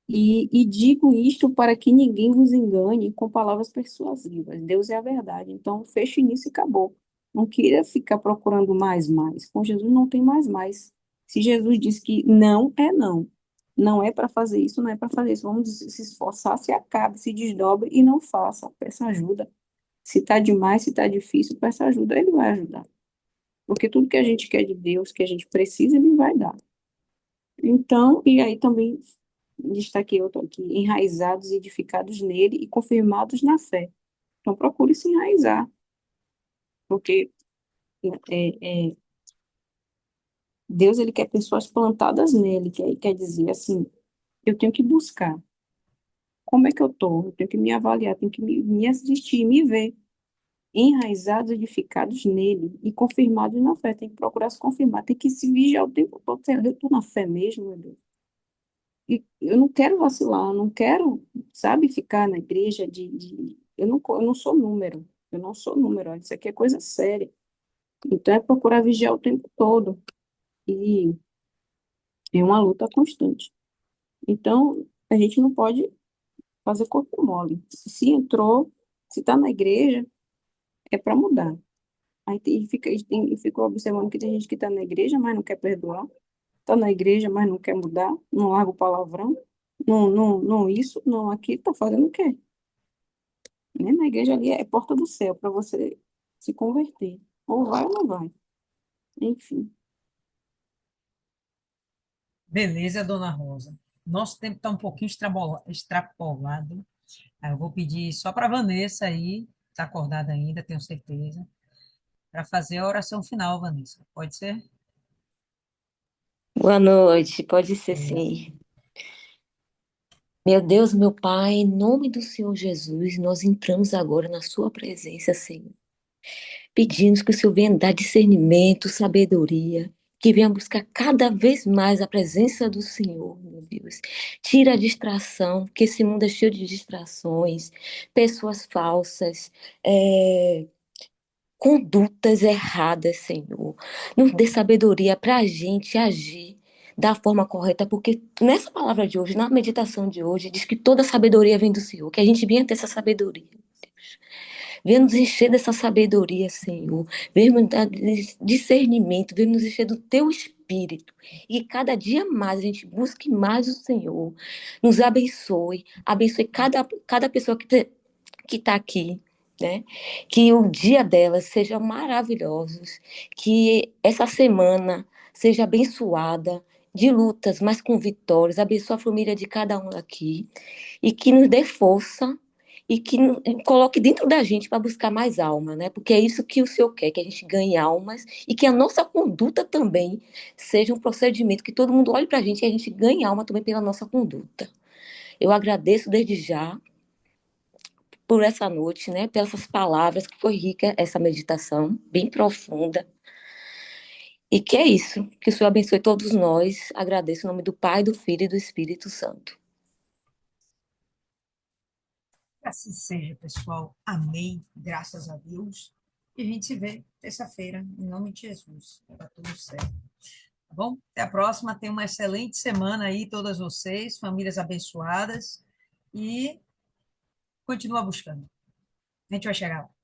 E digo isto para que ninguém vos engane com palavras persuasivas. Deus é a verdade. Então, feche nisso e acabou. Não queira ficar procurando mais, mais. Com Jesus não tem mais, mais. Se Jesus diz que não, é não. Não é para fazer isso, não é para fazer isso. Vamos se esforçar, se acabe, se desdobre e não faça. Peça ajuda. Se está demais, se está difícil, peça ajuda. Ele vai ajudar. Porque tudo que a gente quer de Deus, que a gente precisa, ele vai dar. Então, e aí também destaquei outro aqui, enraizados e edificados nele e confirmados na fé. Então, procure se enraizar, porque é, Deus ele quer pessoas plantadas nele, que aí quer dizer assim, eu tenho que buscar. Como é que eu estou? Eu tenho que me avaliar, tenho que me assistir, me ver. Enraizados, edificados nele e confirmados na fé. Tem que procurar se confirmar, tem que se vigiar o tempo todo. Eu estou na fé mesmo, meu Deus. E eu não quero vacilar, eu não quero, sabe, ficar na igreja eu não sou número, eu não sou número, isso aqui é coisa séria. Então é procurar vigiar o tempo todo e é uma luta constante. Então a gente não pode fazer corpo mole. Se entrou, se está na igreja, é para mudar. Aí fica observando que tem gente que está na igreja, mas não quer perdoar, está na igreja, mas não quer mudar, não larga o palavrão, não isso, não aquilo, está fazendo o quê? Né? Na igreja ali é porta do céu para você se converter. Ou vai ou não vai. Enfim. Beleza, dona Rosa. Nosso tempo está um pouquinho extrapolado. Aí eu vou pedir só para a Vanessa aí, está acordada ainda, tenho certeza, para fazer a oração final, Vanessa. Pode ser? Boa noite, pode ser Beleza. sim. Meu Deus, meu Pai, em nome do Senhor Jesus, nós entramos agora na Sua presença, Senhor. Pedimos que o Senhor venha dar discernimento, sabedoria, que venha buscar cada vez mais a presença do Senhor, meu Deus. Tira a distração, que esse mundo é cheio de distrações, pessoas falsas, condutas erradas, Senhor. Nos dê sabedoria para a gente agir da forma correta, porque nessa palavra de hoje, na meditação de hoje, diz que toda sabedoria vem do Senhor, que a gente venha ter essa sabedoria. Venha nos encher dessa sabedoria, Senhor. Venha nos dar discernimento, venha nos encher do Teu Espírito. E cada dia mais a gente busque mais o Senhor. Nos abençoe, abençoe cada pessoa que está aqui, né? Que o dia delas seja maravilhosos, que essa semana seja abençoada, de lutas, mas com vitórias. Abençoa a família de cada um aqui e que nos dê força e que coloque dentro da gente para buscar mais alma, né? Porque é isso que o Senhor quer, que a gente ganhe almas e que a nossa conduta também seja um procedimento que todo mundo olhe para a gente e a gente ganhe alma também pela nossa conduta. Eu agradeço desde já por essa noite, né? Pelas palavras, que foi rica essa meditação, bem profunda. E que é isso. Que o Senhor abençoe todos nós. Agradeço em nome do Pai, do Filho e do Espírito Santo. Que assim seja, pessoal. Amém. Graças a Deus. E a gente se vê terça-feira, em nome de Jesus. Tá tudo certo. Tá bom? Até a próxima. Tenha uma excelente semana aí, todas vocês, famílias abençoadas. E continua buscando. A gente vai chegar lá.